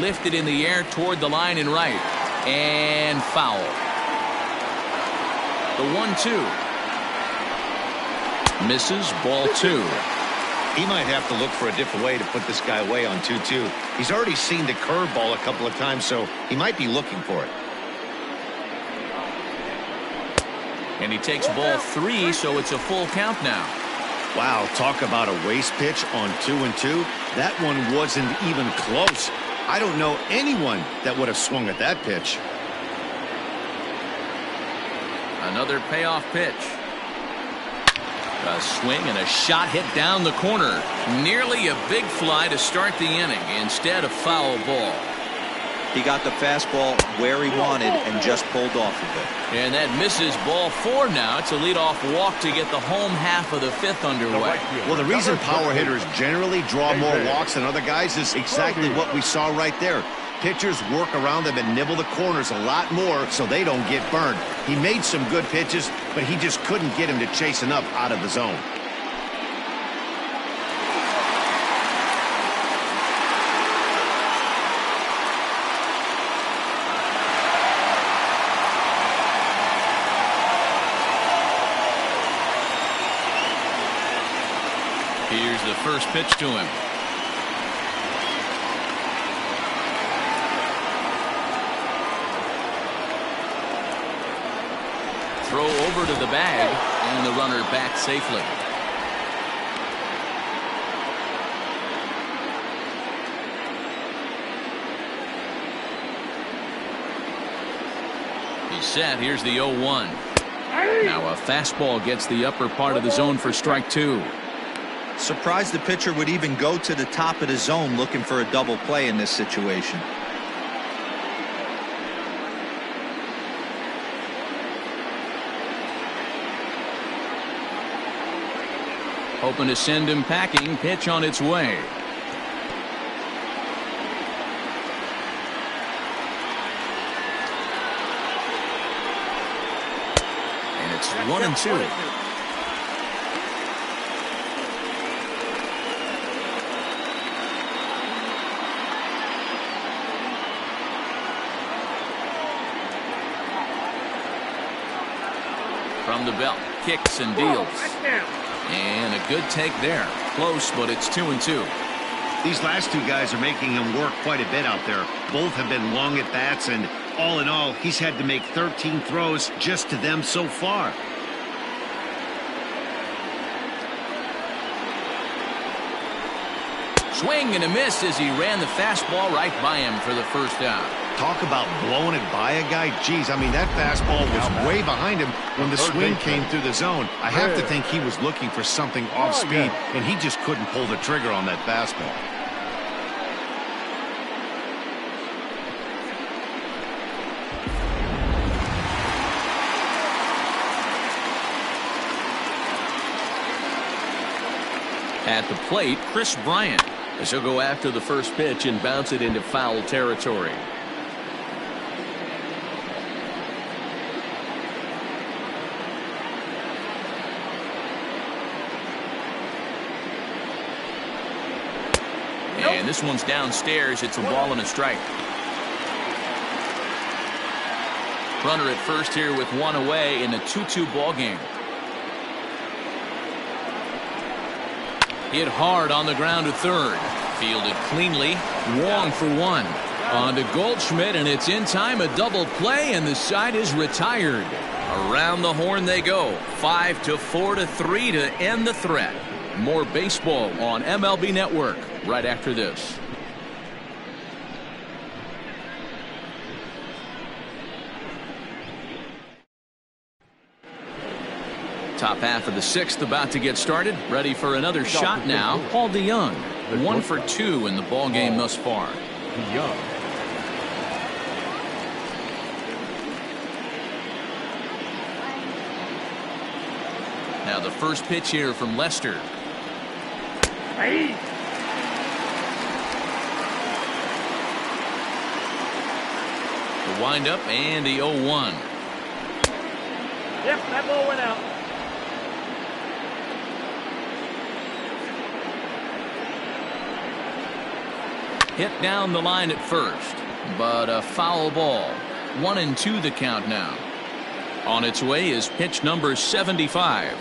Lifted in the air toward the line and right. And foul. The 1-2. Misses. Ball 2. He might have to look for a different way to put this guy away on 2-2. He's already seen the curveball a couple of times, so he might be looking for it. And he takes ball 3, so it's a full count now. Wow, talk about a waste pitch on 2-2. That one wasn't even close. I don't know anyone that would have swung at that pitch. Another payoff pitch. A swing and a shot hit down the corner. Nearly a big fly to start the inning. Instead, a foul ball. He got the fastball where he wanted and just pulled off of it. And that misses. Ball 4 now. It's a leadoff walk to get the home half of the 5th underway. Well, the reason power hitters generally draw more walks than other guys is exactly what we saw right there. Pitchers work around them and nibble the corners a lot more so they don't get burned. He made some good pitches, but he just couldn't get him to chase enough out of the zone. Here's the first pitch to him. throw over to the bag, and the runner back safely. He's set. Here's the 0-1. Now a fastball gets the upper part of the zone for strike 2. Surprised the pitcher would even go to the top of the zone looking for a double play in this situation. Hoping to send him packing. Pitch on its way. And it's 1-2. From the belt, kicks and deals. And a good take there. Close, but it's 2-2. These last two guys are making him work quite a bit out there. Both have been long at bats, and all in all, he's had to make 13 throws just to them so far. Swing and a miss as he ran the fastball right by him for the first out. Talk about blowing it by a guy. Geez, I mean, that fastball was way behind him when the swing came through the zone. I have to think he was looking for something off speed, and he just couldn't pull the trigger on that fastball. At the plate, Chris Bryant, as he'll go after the first pitch and bounce it into foul territory. And this one's downstairs. It's a ball and a strike. Runner at first here with one away in a 2-2 ball game. Hit hard on the ground to third. Fielded cleanly. Wong for one. On to Goldschmidt, and it's in time. A double play, and the side is retired. Around the horn they go. 5-4-3 to end the threat. More baseball on MLB Network right after this. Top half of the sixth about to get started. Ready for another shot now. Paul DeYoung, 1 for 2 in the ball game thus far. DeYoung. Now the first pitch here from Lester. The windup and the 0-1. Yep, that ball went out. Hit down the line at first, but a foul ball. 1-2 the count now. On its way is pitch number 75.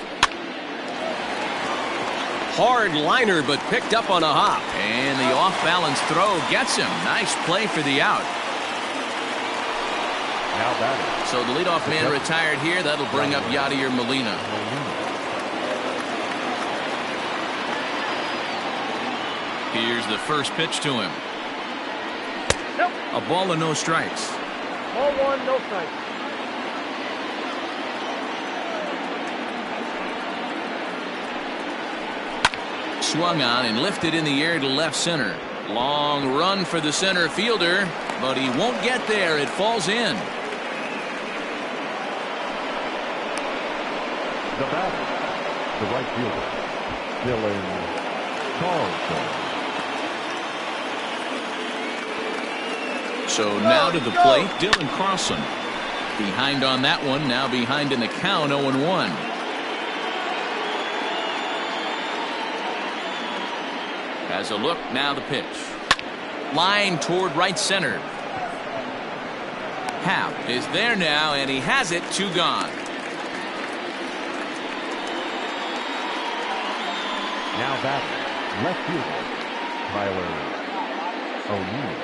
Hard liner, but picked up on a hop. And the off-balance throw gets him. Nice play for the out. Now batting. So the leadoff man retired here. That'll bring up Yadier Molina. Here's the first pitch to him. Nope. A ball and no strikes. Ball one, no strikes. Swung on and lifted in the air to left center. Long run for the center fielder, but he won't get there. It falls in. The batter, the right fielder, Dylan Carlson. So now to the plate, Dylan Carlson. Behind on that one, now behind in the count, 0-1. Has a look, now the pitch. Line toward right center. Happ is there now, and he has it, 2 gone. Now batting, left fielder, Tyler O'Neill.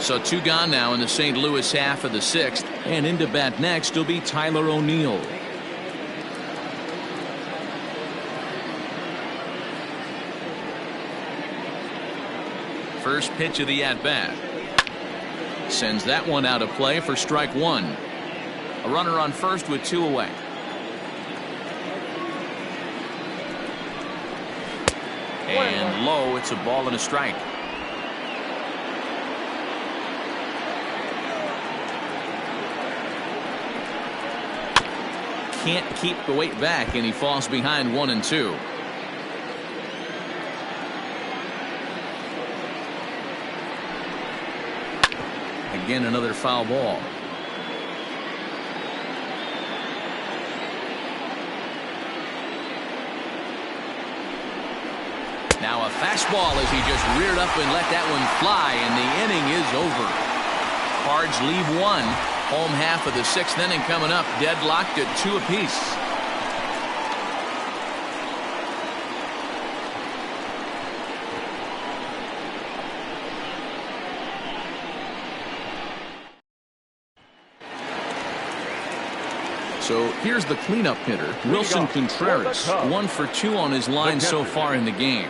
So 2 gone now in the St. Louis half of the 6th, and into bat next will be Tyler O'Neill. First pitch of the at-bat. Sends that one out of play for strike 1. A runner on first with 2 away. And low, it's a ball and a strike. Can't keep the weight back, and he falls behind 1 and 2. Again, another foul ball. Now a fastball as he just reared up and let that one fly, and the inning is over. Cards leave 1. Home half of the 6th inning coming up, deadlocked at 2 apiece. So here's the cleanup hitter, Wilson Contreras, 1 for 2 on his line so far in the game.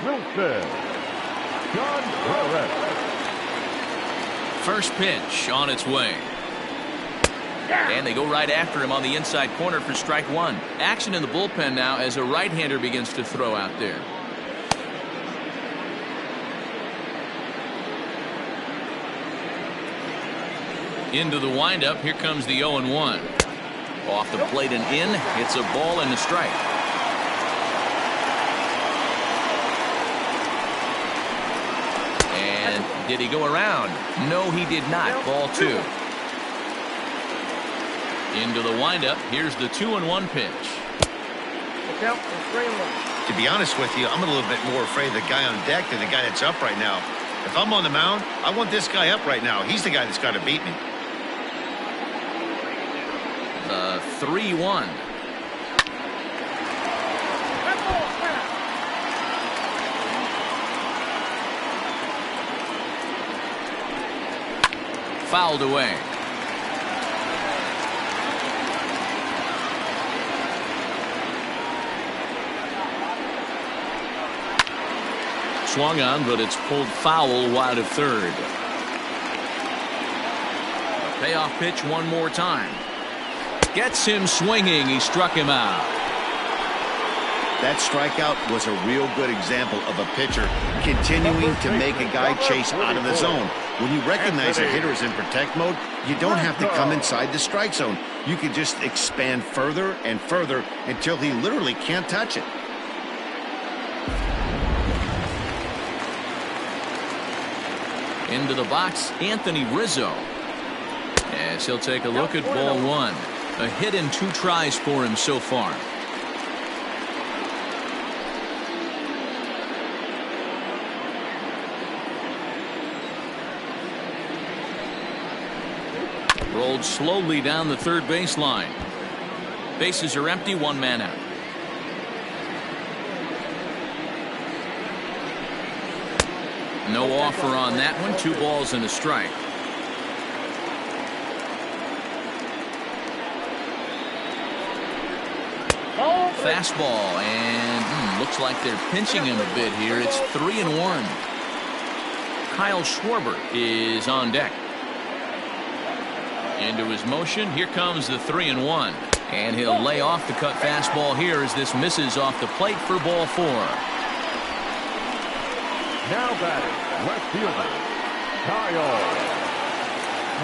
First pitch on its way. And they go right after him on the inside corner for strike 1. Action in the bullpen now as a right-hander begins to throw out there. Into the windup. Here comes the 0-1. Off the plate and in. It's a ball and a strike. And did he go around? No, he did not. Ball 2. Into the windup. Here's the 2-1 pitch. To be honest with you, I'm a little bit more afraid of the guy on deck than the guy that's up right now. If I'm on the mound, I want this guy up right now. He's the guy that's got to beat me. 3-1. Fouled away. Swung on, but it's pulled foul wide of third. A payoff pitch one more time. Gets him swinging. He struck him out. That strikeout was a real good example of a pitcher continuing to make a guy chase out of the zone. When you recognize a hitter is in protect mode, you don't have to come inside the strike zone. You can just expand further and further until he literally can't touch it. Into the box, Anthony Rizzo. As he'll take a look at ball 1. A hit in 2 tries for him so far. Rolled slowly down the third baseline. Bases are empty, 1 man out. No offer on that one. 2 balls and a strike. Fastball, and looks like they're pinching him a bit here. It's 3-1. Kyle Schwarber is on deck. Into his motion. Here comes the 3-1. And he'll lay off the cut fastball here as this misses off the plate for ball 4. Now batting, left fielder, Kyle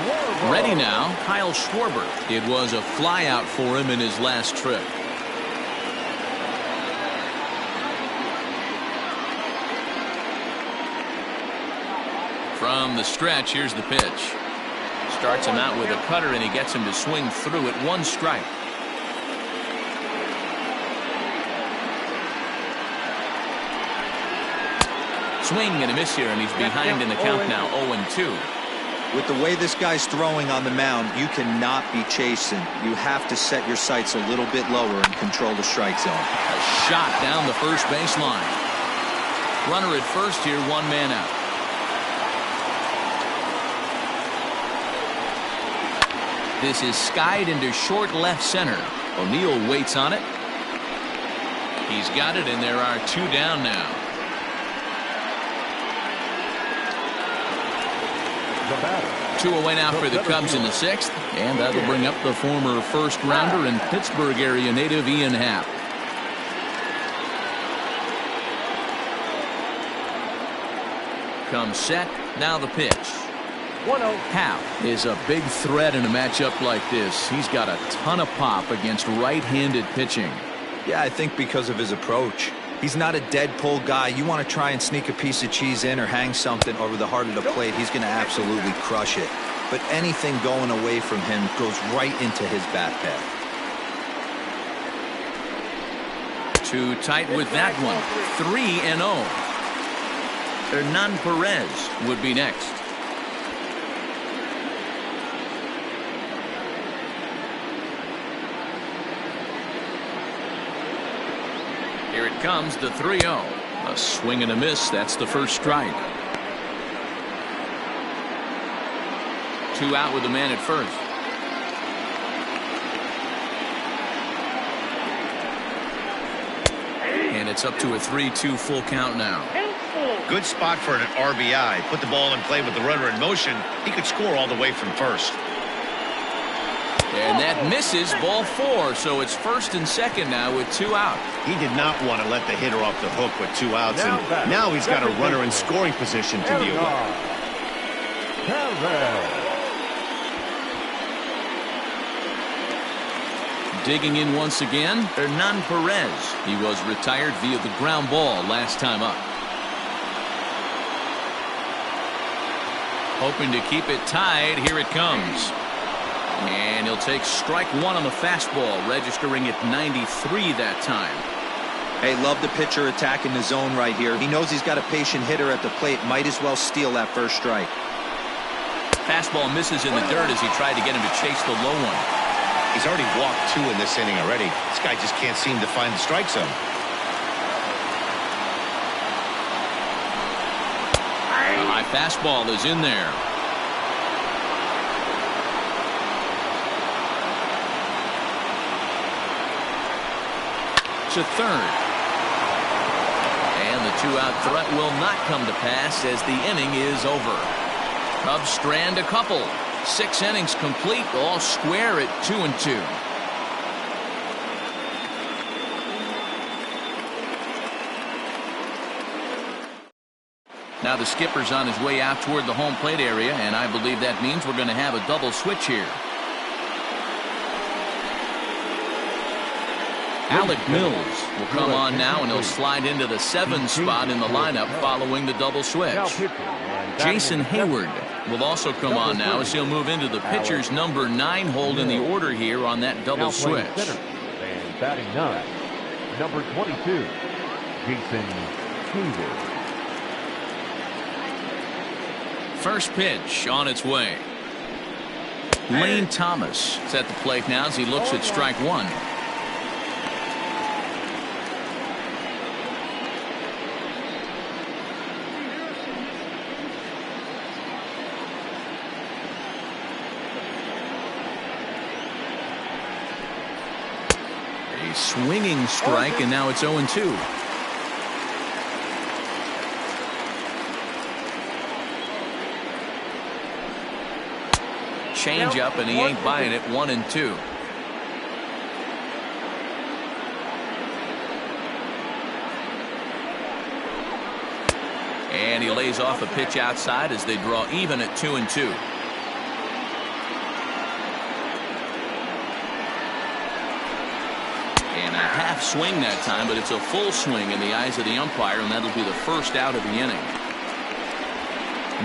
Schwarber. Ready now, Kyle Schwarber. It was a flyout for him in his last trip. From the stretch, here's the pitch. Starts him out with a cutter, and he gets him to swing through it. 1 strike. Swing and a miss here, and he's behind in the count now, 0-2. With the way this guy's throwing on the mound, you cannot be chasing. You have to set your sights a little bit lower and control the strike zone. A shot down the first baseline. Runner at first here, 1 man out. This is skied into short left center. O'Neill waits on it. He's got it, and there are 2 down now. The batter. 2 away now for the Cubs in the 6th, and that'll bring up the former first rounder and Pittsburgh area native Ian Happ. Comes set. Now the pitch. 1-0. Happ is a big threat in a matchup like this. He's got a ton of pop against right-handed pitching. Yeah, I think because of his approach. He's not a dead pull guy. You want to try and sneak a piece of cheese in or hang something over the heart of the plate, he's going to absolutely crush it. But anything going away from him goes right into his bat path. Too tight with that one. 3-0. Hernan Perez would be next. Here it comes, the 3-0. A swing and a miss. That's the first strike. 2 out with the man at first. And it's up to a 3-2 full count now. Good spot for an RBI. Put the ball in play with the runner in motion. He could score all the way from first. And that misses, ball 4, so it's first and second now with 2 out. He did not want to let the hitter off the hook with 2 outs, and now he's got a runner in scoring position to deal with. Digging in once again, Hernan Perez. He was retired via the ground ball last time up. Hoping to keep it tied. Here it comes. And he'll take strike 1 on the fastball, registering at 93 that time. Hey, love the pitcher attacking the zone right here. He knows he's got a patient hitter at the plate. Might as well steal that first strike. Fastball misses in the dirt as he tried to get him to chase the low one. He's already walked 2 in this inning already. This guy just can't seem to find the strike zone. A high fastball is in there. To third. And the 2-out threat will not come to pass as the inning is over. Cubs strand a couple. 6 innings complete, all square at 2-2. Now the skipper's on his way out toward the home plate area, and I believe that means we're going to have a double switch here. Alec Mills will come on now, and he'll slide into the 7 spot in the lineup following the double switch. Jason Hayward will also come on now as he'll move into the pitcher's number 9 hold in the order here on that double switch. And batting 9, number 22, Jason Hayward. First pitch on its way. Lane Thomas is at the plate now as he looks at strike 1. Swinging strike, and now it's 0-2. Change up, and he ain't buying it. 1-2. And he lays off a pitch outside as they draw even at 2-2. And a half swing that time, but it's a full swing in the eyes of the umpire, and that'll be the first out of the inning.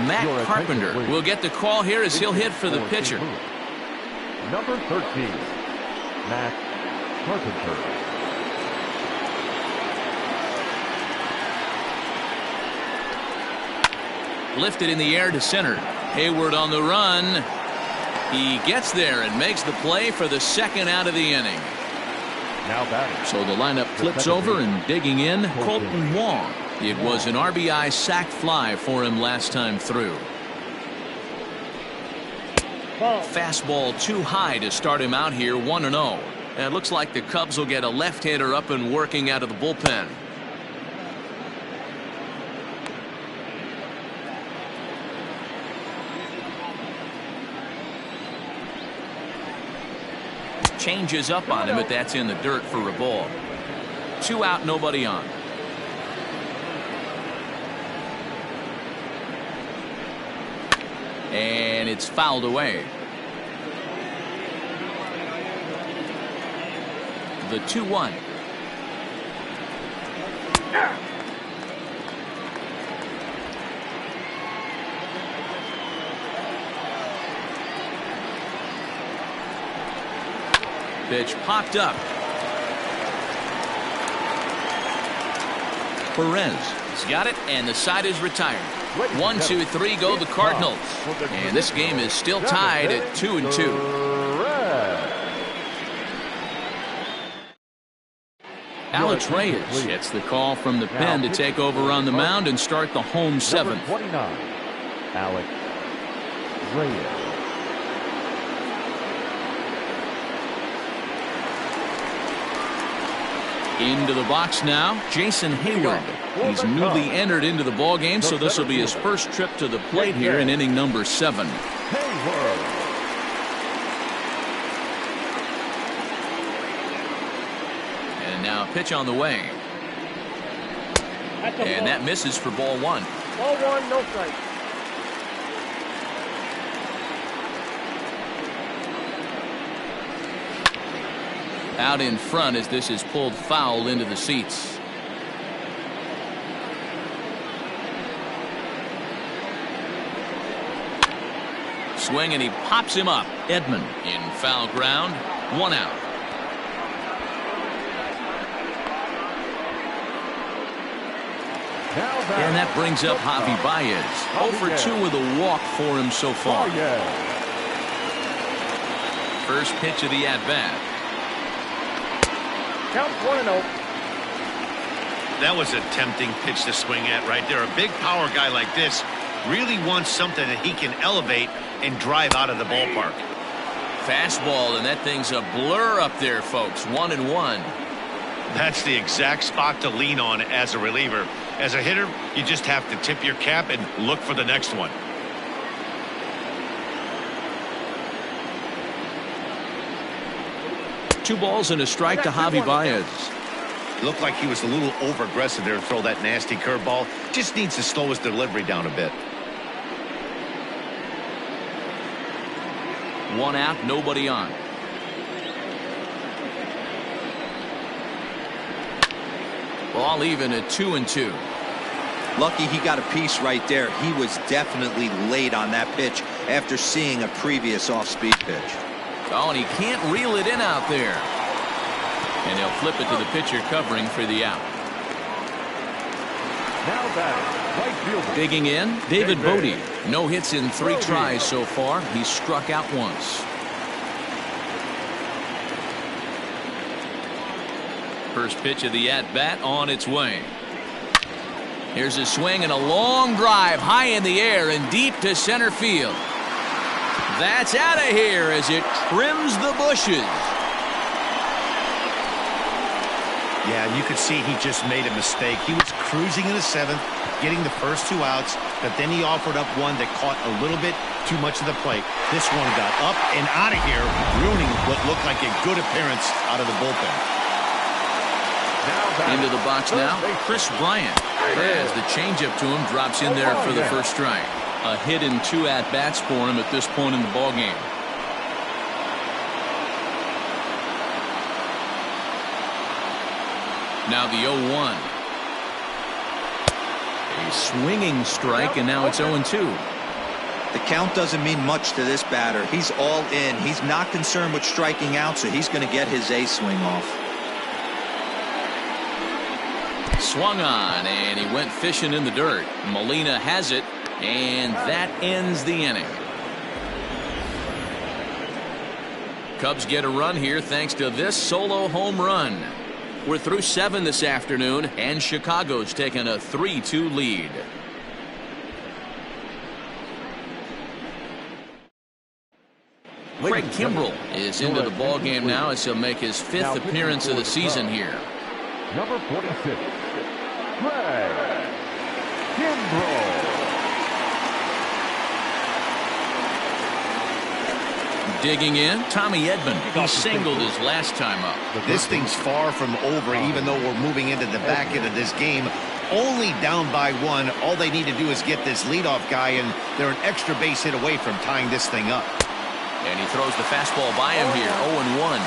Matt Carpenter will get the call here as he'll hit for the pitcher. Number 13, Matt Carpenter. Lifted in the air to center. Hayward on the run. He gets there and makes the play for the second out of the inning. Now batting. So the lineup flips over, and digging in, Colton Wong. It was an RBI sac fly for him last time through. Ball. Fastball too high to start him out here 1-0. And it looks like the Cubs will get a left-hander up and working out of the bullpen. Changes up on him, but that's in the dirt for a ball. 2 out, nobody on. And it's fouled away. The 2-1. Pitch popped up. Perez has got it, and the side is retired. 1, 2, 3 go the Cardinals. And this game is still tied at 2-2. Alex Reyes gets the call from the pen to take over on the mound and start the home 7th. 29, Alex Reyes. Into the box now, Jason Hayward. He's newly entered into the ball game, so this will be his first trip to the plate here in inning number 7. Hayward. And now pitch on the way. And that misses for ball 1. Ball 1, no strike. Out in front as this is pulled foul into the seats. Swing and he pops him up. Edman in foul ground. 1 out. And that brings up Javi Baez. 0 for 2 with a walk for him so far. First pitch of the at-bat. Count 1-0. That was a tempting pitch to swing at right there. A big power guy like this really wants something that he can elevate and drive out of the ballpark. Fastball, and that thing's a blur up there, folks. 1-1. That's the exact spot to lean on as a reliever. As a hitter, you just have to tip your cap and look for the next one. Two balls and a strike to Javi Baez. Looked like he was a little over aggressive there to throw that nasty curveball. Just needs to slow his delivery down a bit. 1 out, nobody on. Ball even at 2-2. Lucky he got a piece right there. He was definitely late on that pitch after seeing a previous off-speed pitch. Oh, and he can't reel it in out there. And he'll flip it to the pitcher covering for the out. Now batting, right fielder. Digging in, David Bodie. No hits in 3 tries so far. He's struck out once. First pitch of the at-bat on its way. Here's a swing and a long drive high in the air and deep to center field. That's out of here as it trims the bushes. Yeah, you could see he just made a mistake. He was cruising in the 7th, getting the first 2 outs, but then he offered up one that caught a little bit too much of the plate. This one got up and out of here, ruining what looked like a good appearance out of the bullpen. Into the box now, Chris Bryant. As the changeup to him drops in there for the first strike. A hit in 2 at-bats for him at this point in the ballgame. Now the 0-1. A swinging strike, and now it's 0-2. The count doesn't mean much to this batter. He's all in. He's not concerned with striking out, so he's going to get his A swing off. Swung on, and he went fishing in the dirt. Molina has it, and that ends the inning. Cubs get a run here thanks to this solo home run. We're through 7 this afternoon, and Chicago's taken a 3-2 lead. Craig Kimbrell is into the ball game now as he'll make his 5th appearance of the season here. Number 46, Craig Kimbrell. Digging in, Tommy Edman. He singled his last time up. This thing's far from over, even though we're moving into the back end of this game. Only down by 1. All they need to do is get this leadoff guy, and they're an extra base hit away from tying this thing up. And he throws the fastball by him here, 0-1.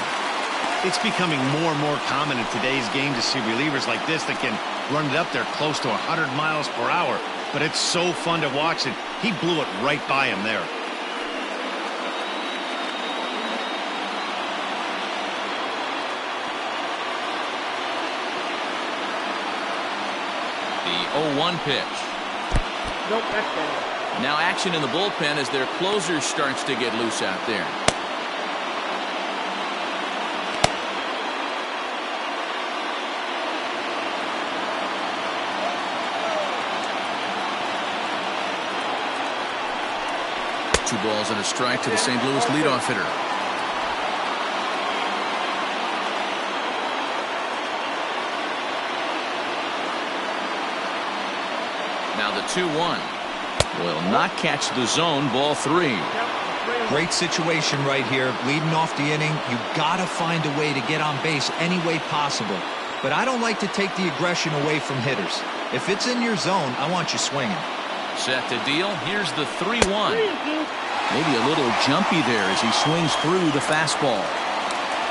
It's becoming more and more common in today's game to see relievers like this that can run it up there close to 100 miles per hour. But it's so fun to watch it. He blew it right by him there. The 0-1 pitch. Nope, that's bad. Now action in the bullpen as their closer starts to get loose out there. Two balls and a strike to the St. Louis leadoff hitter. Now the 2-1 will not catch the zone. Ball 3. Great situation right here. Leading off the inning, you gotta find a way to get on base any way possible. But I don't like to take the aggression away from hitters. If it's in your zone, I want you swinging. Set to deal. Here's the 3-1. Maybe a little jumpy there as he swings through the fastball.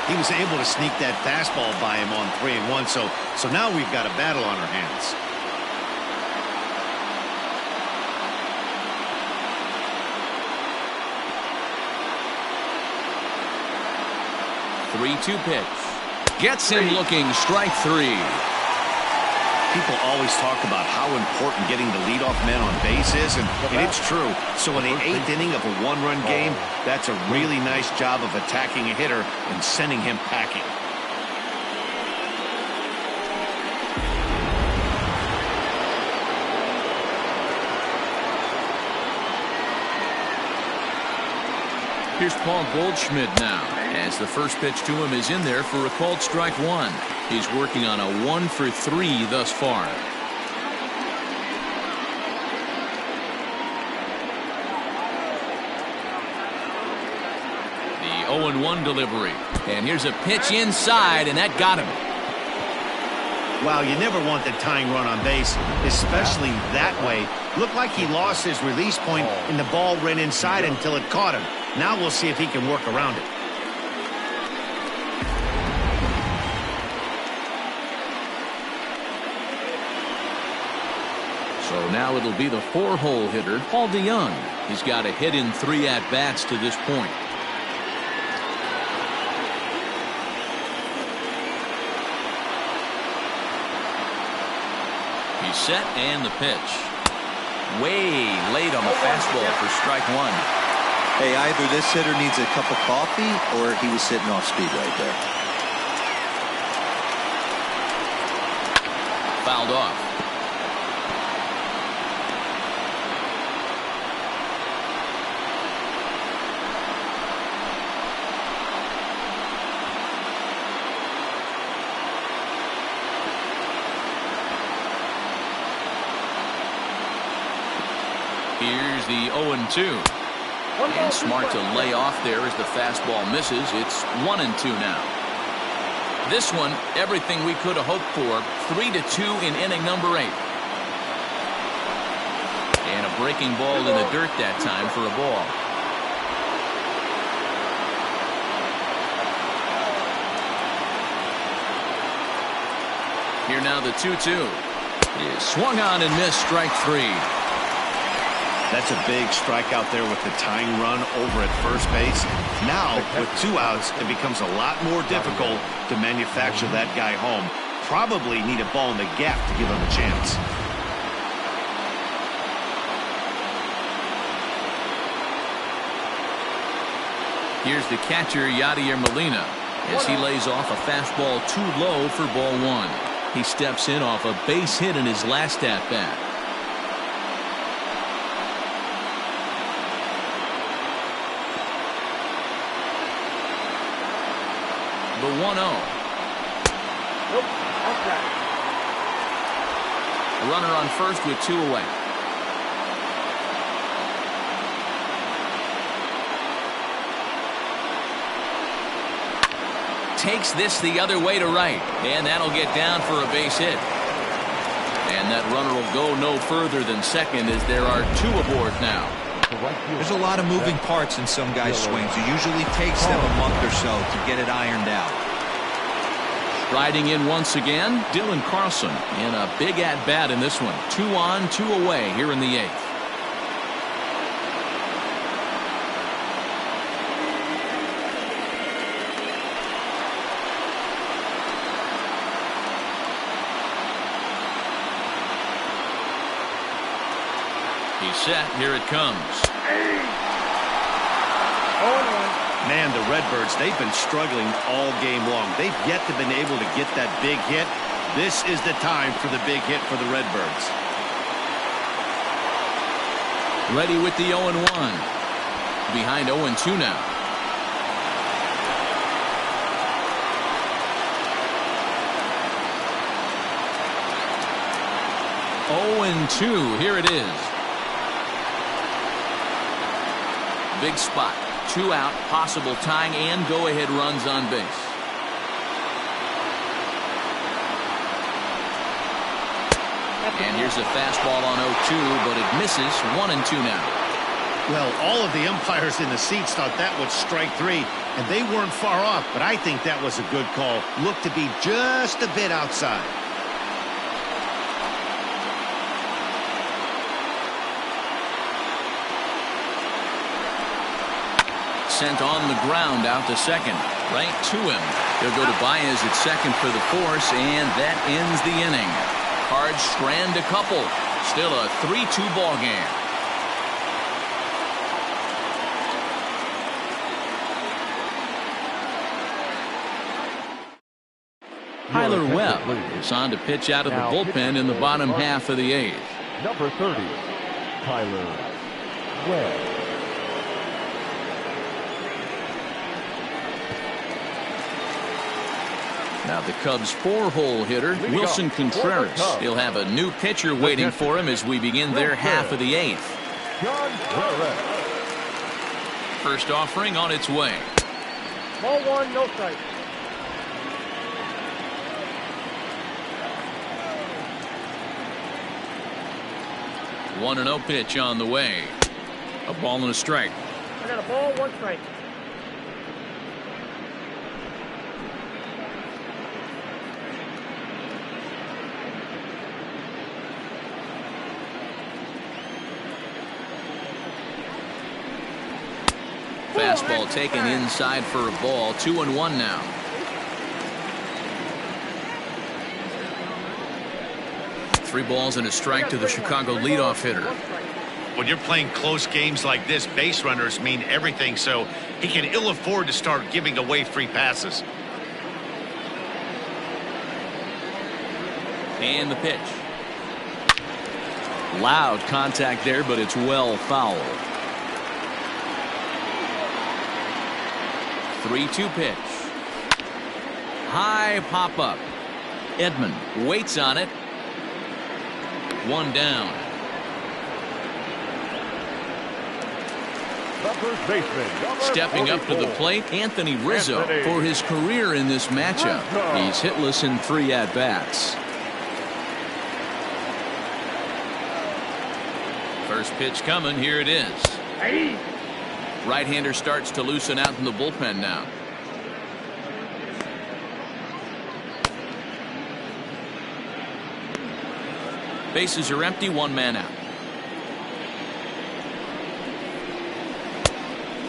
He was able to sneak that fastball by him on 3-1, so now we've got a battle on our hands. Three-two pitch. Gets him looking. Strike 3. People always talk about how important getting the leadoff man on base is, and it's true. So in the 8th inning of a 1-run game, that's a really nice job of attacking a hitter and sending him packing. Here's Paul Goldschmidt now, as the first pitch to him is in there for a called strike 1. He's working on a 1-for-3 thus far. The 0-1 delivery. And here's a pitch inside, and that got him. Wow, you never want the tying run on base, especially that way. Looked like he lost his release point, and the ball ran inside until it caught him. Now we'll see if he can work around it. So now it'll be the 4-hole hitter, Paul DeYoung. He's got a hit in 3 at-bats to this point. He's set and the pitch. Way late on the fastball for strike 1. Hey, either this hitter needs a cup of coffee or he was sitting off speed right there. Fouled off. Here's the 0-2. And smart to lay off there as the fastball misses. It's 1-2 now. This one, everything we could have hoped for. 3-2 in inning number 8. And a breaking ball in the dirt that time for a ball. Here now the 2-2 is swung on and missed. Strike 3. That's a big strikeout there with the tying run over at first base. Now, with 2 outs, it becomes a lot more difficult to manufacture that guy home. Probably need a ball in the gap to give him a chance. Here's the catcher, Yadier Molina, as he lays off a fastball too low for ball 1. He steps in off a base hit in his last at-bat. 1-0. Nope. Off track. A runner on first with 2 away. Takes this the other way to right, and that'll get down for a base hit. And that runner will go no further than second as there are 2 aboard now. There's a lot of moving parts in some guys' swings. It usually takes them a month or so to get it ironed out. Riding in once again, Dylan Carlson in a big at-bat in this one. 2 on, 2 away here in the 8th. He's set. Here it comes. 0-1. Man, the Redbirds, they've been struggling all game long. They've yet to been able to get that big hit. This is the time for the big hit for the Redbirds. Ready with the 0-1. Behind 0-2 now. Here it is. Big spot. 2 out, possible tying and go-ahead runs on base. And here's a fastball on 0-2, but it misses. 1-2 now. Well, all of the umpires in the seats thought that was strike 3, and they weren't far off, but I think that was a good call. Looked to be just a bit outside. Sent on the ground out to second. Right to him. He'll go to Baez at second for the force, and that ends the inning. Cards strand a couple. Still a 3-2 ball game. Tyler Webb is on to pitch out of the bullpen in the bottom half of the 8th. Number 30, Tyler Webb. Now the Cubs' 4-hole hitter, Wilson Contreras. He'll have a new pitcher waiting for him as we begin their half of the 8th. First offering on its way. Ball 1, no strike. One 1-0 pitch on the way. A ball and a strike. I got a ball, 1 strike. Fastball taken inside for a ball. 2-1 now. Three balls and a strike to the Chicago leadoff hitter. When you're playing close games like this, base runners mean everything, so he can ill afford to start giving away free passes. And the pitch. Loud contact there, but it's well fouled. 3-2 pitch. High pop up. Edman waits on it. 1 down. Stepping up to the plate, Anthony Rizzo for his career in this matchup. He's hitless in 3 at-bats. First pitch coming. Here it is. Right-hander starts to loosen out in the bullpen now. Bases are empty, 1 man out.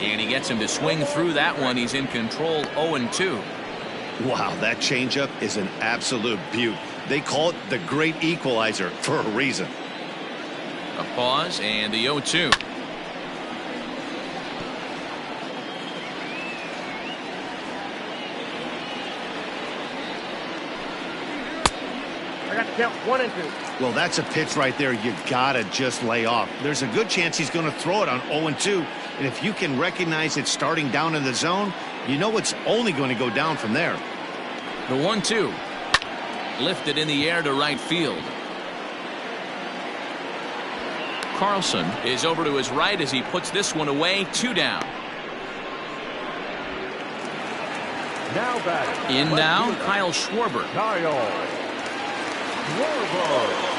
And he gets him to swing through that one. He's in control. 0-2. Wow, that changeup is an absolute beaut. They call it the great equalizer for a reason. A pause and the 0-2. I got to count 1 and 2. Well, that's a pitch right there you gotta just lay off. There's a good chance he's going to throw it on 0-2, and if you can recognize it starting down in the zone, you know it's only going to go down from there. The 1-2. Lifted in the air to right field. Carlson is over to his right as he puts this one away. 2 down. Now batting. In now, Kyle Schwarber. Kyle Schwarber.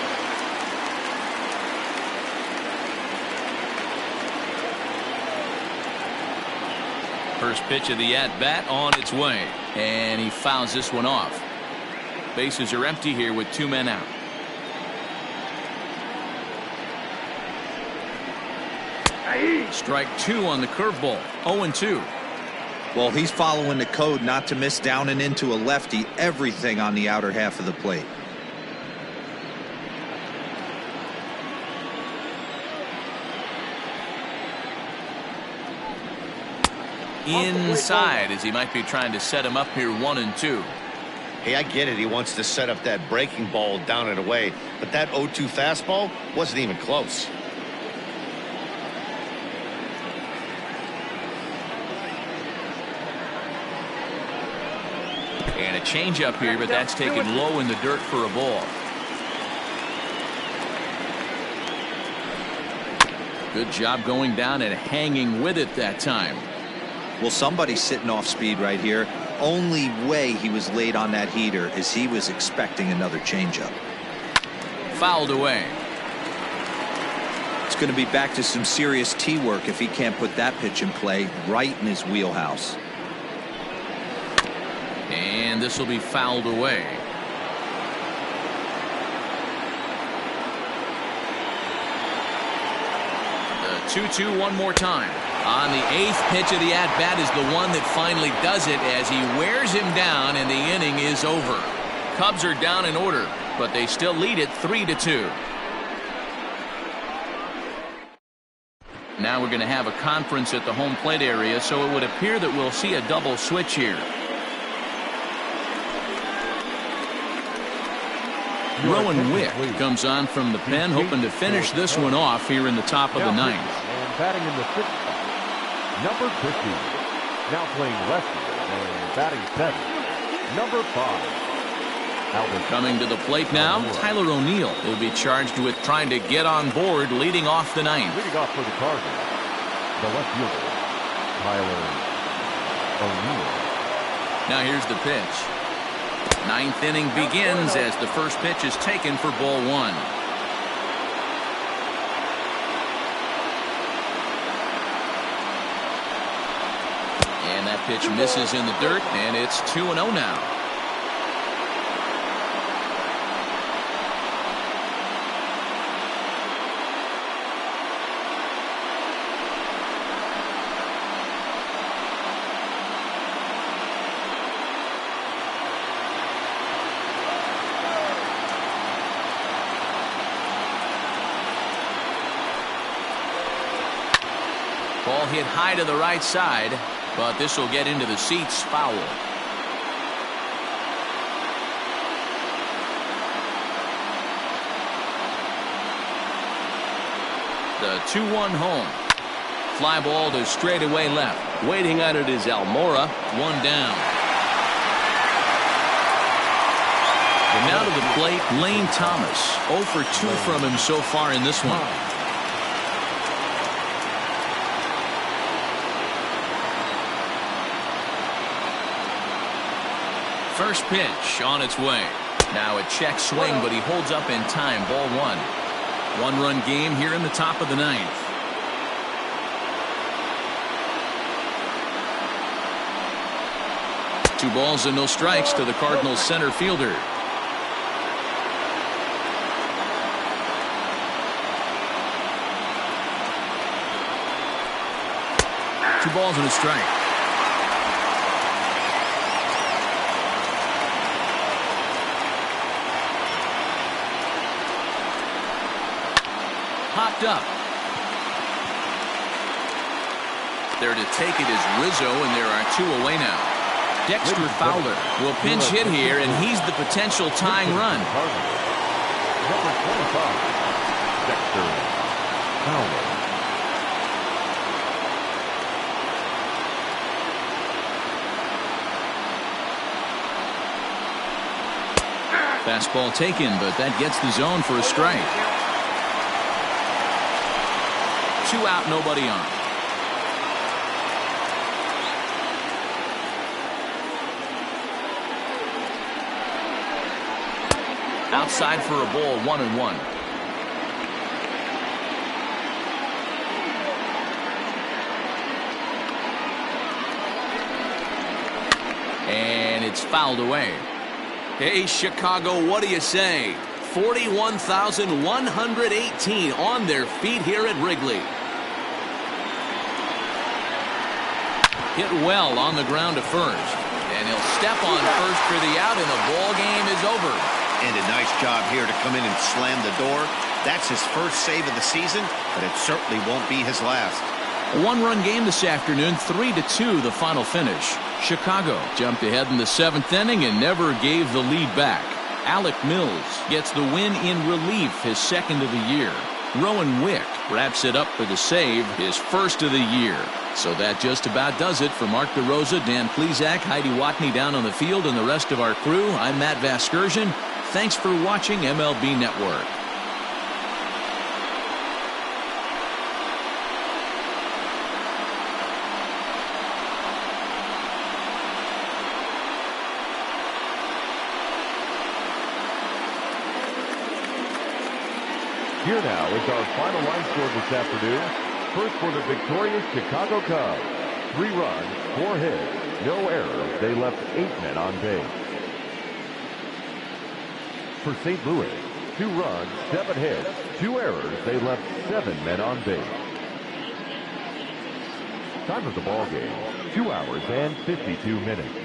First pitch of the at-bat on its way. And he fouls this one off. Bases are empty here with 2 men out. Strike 2 on the curveball. 0-2. Well, he's following the code not to miss down and into a lefty. Everything on the outer half of the plate. Inside as he might be trying to set him up here. 1-2. Hey, I get it. He wants to set up that breaking ball down and away, but that 0-2 fastball wasn't even close. And a changeup here, but that's taken low in the dirt for a ball. Good job going down and hanging with it that time. Well, somebody's sitting off speed right here. Only way he was late on that heater is he was expecting another changeup. Fouled away. It's going to be back to some serious tee work if he can't put that pitch in play right in his wheelhouse. And this will be fouled away. The 2-2 one more time. On the 8th pitch of the at-bat is the one that finally does it as he wears him down and the inning is over. Cubs are down in order, but they still lead it 3-2. Now we're going to have a conference at the home plate area, so it would appear that we'll see a double switch here. Rowan Wick comes on from the pen, hoping to finish this one off here in the top of the 9th. And batting in the 6th spot, number 50. Now playing lefty and batting 7th, number 5. Alvin. Coming to the plate now, Tyler O'Neill will be charged with trying to get on board leading off the 9th. Leading off for the Cardinals, the left fielder, Tyler O'Neill. Now here's the pitch. 9th inning begins as the first pitch is taken for ball 1. And that pitch misses in the dirt, and it's 2-0 now. Ball hit high to the right side, but this will get into the seats. Foul. The 2-1 home. Fly ball to straightaway left. Waiting on it is Almora. 1 down. And now to the plate, Lane Thomas. 0 for 2 from him so far in this one. First pitch on its way. Now a check swing, but he holds up in time. Ball 1. 1-run game here in the top of the 9th. Two balls and no strikes to the Cardinals center fielder. Two balls and a strike. Popped up. There to take it is Rizzo, and there are 2 away now. Dexter Fowler will pinch hit here, and he's the potential tying run. Number 25, Dexter Fowler. Fastball taken, but that gets the zone for a strike. 2 out, nobody on. Outside for a ball, 1-1. And it's fouled away. Hey, Chicago, what do you say? 41,118 on their feet here at Wrigley. Hit well on the ground to first. And he'll step on first for the out, and the ball game is over. And a nice job here to come in and slam the door. That's his first save of the season, but it certainly won't be his last. A 1-run game this afternoon, 3-2 the final finish. Chicago jumped ahead in the 7th inning and never gave the lead back. Alec Mills gets the win in relief, his 2nd of the year. Rowan Wick wraps it up for the save, his 1st of the year. So that just about does it for Mark DeRosa, Dan Plesac, Heidi Watney down on the field, and the rest of our crew. I'm Matt Vasgersian. Thanks for watching MLB Network. Here now is our final line score this afternoon. First for the victorious Chicago Cubs. 3 runs, 4 hits, no errors. They left 8 men on base. For St. Louis, 2 runs, 7 hits, 2 errors. They left 7 men on base. Time of the ball game, 2 hours and 52 minutes.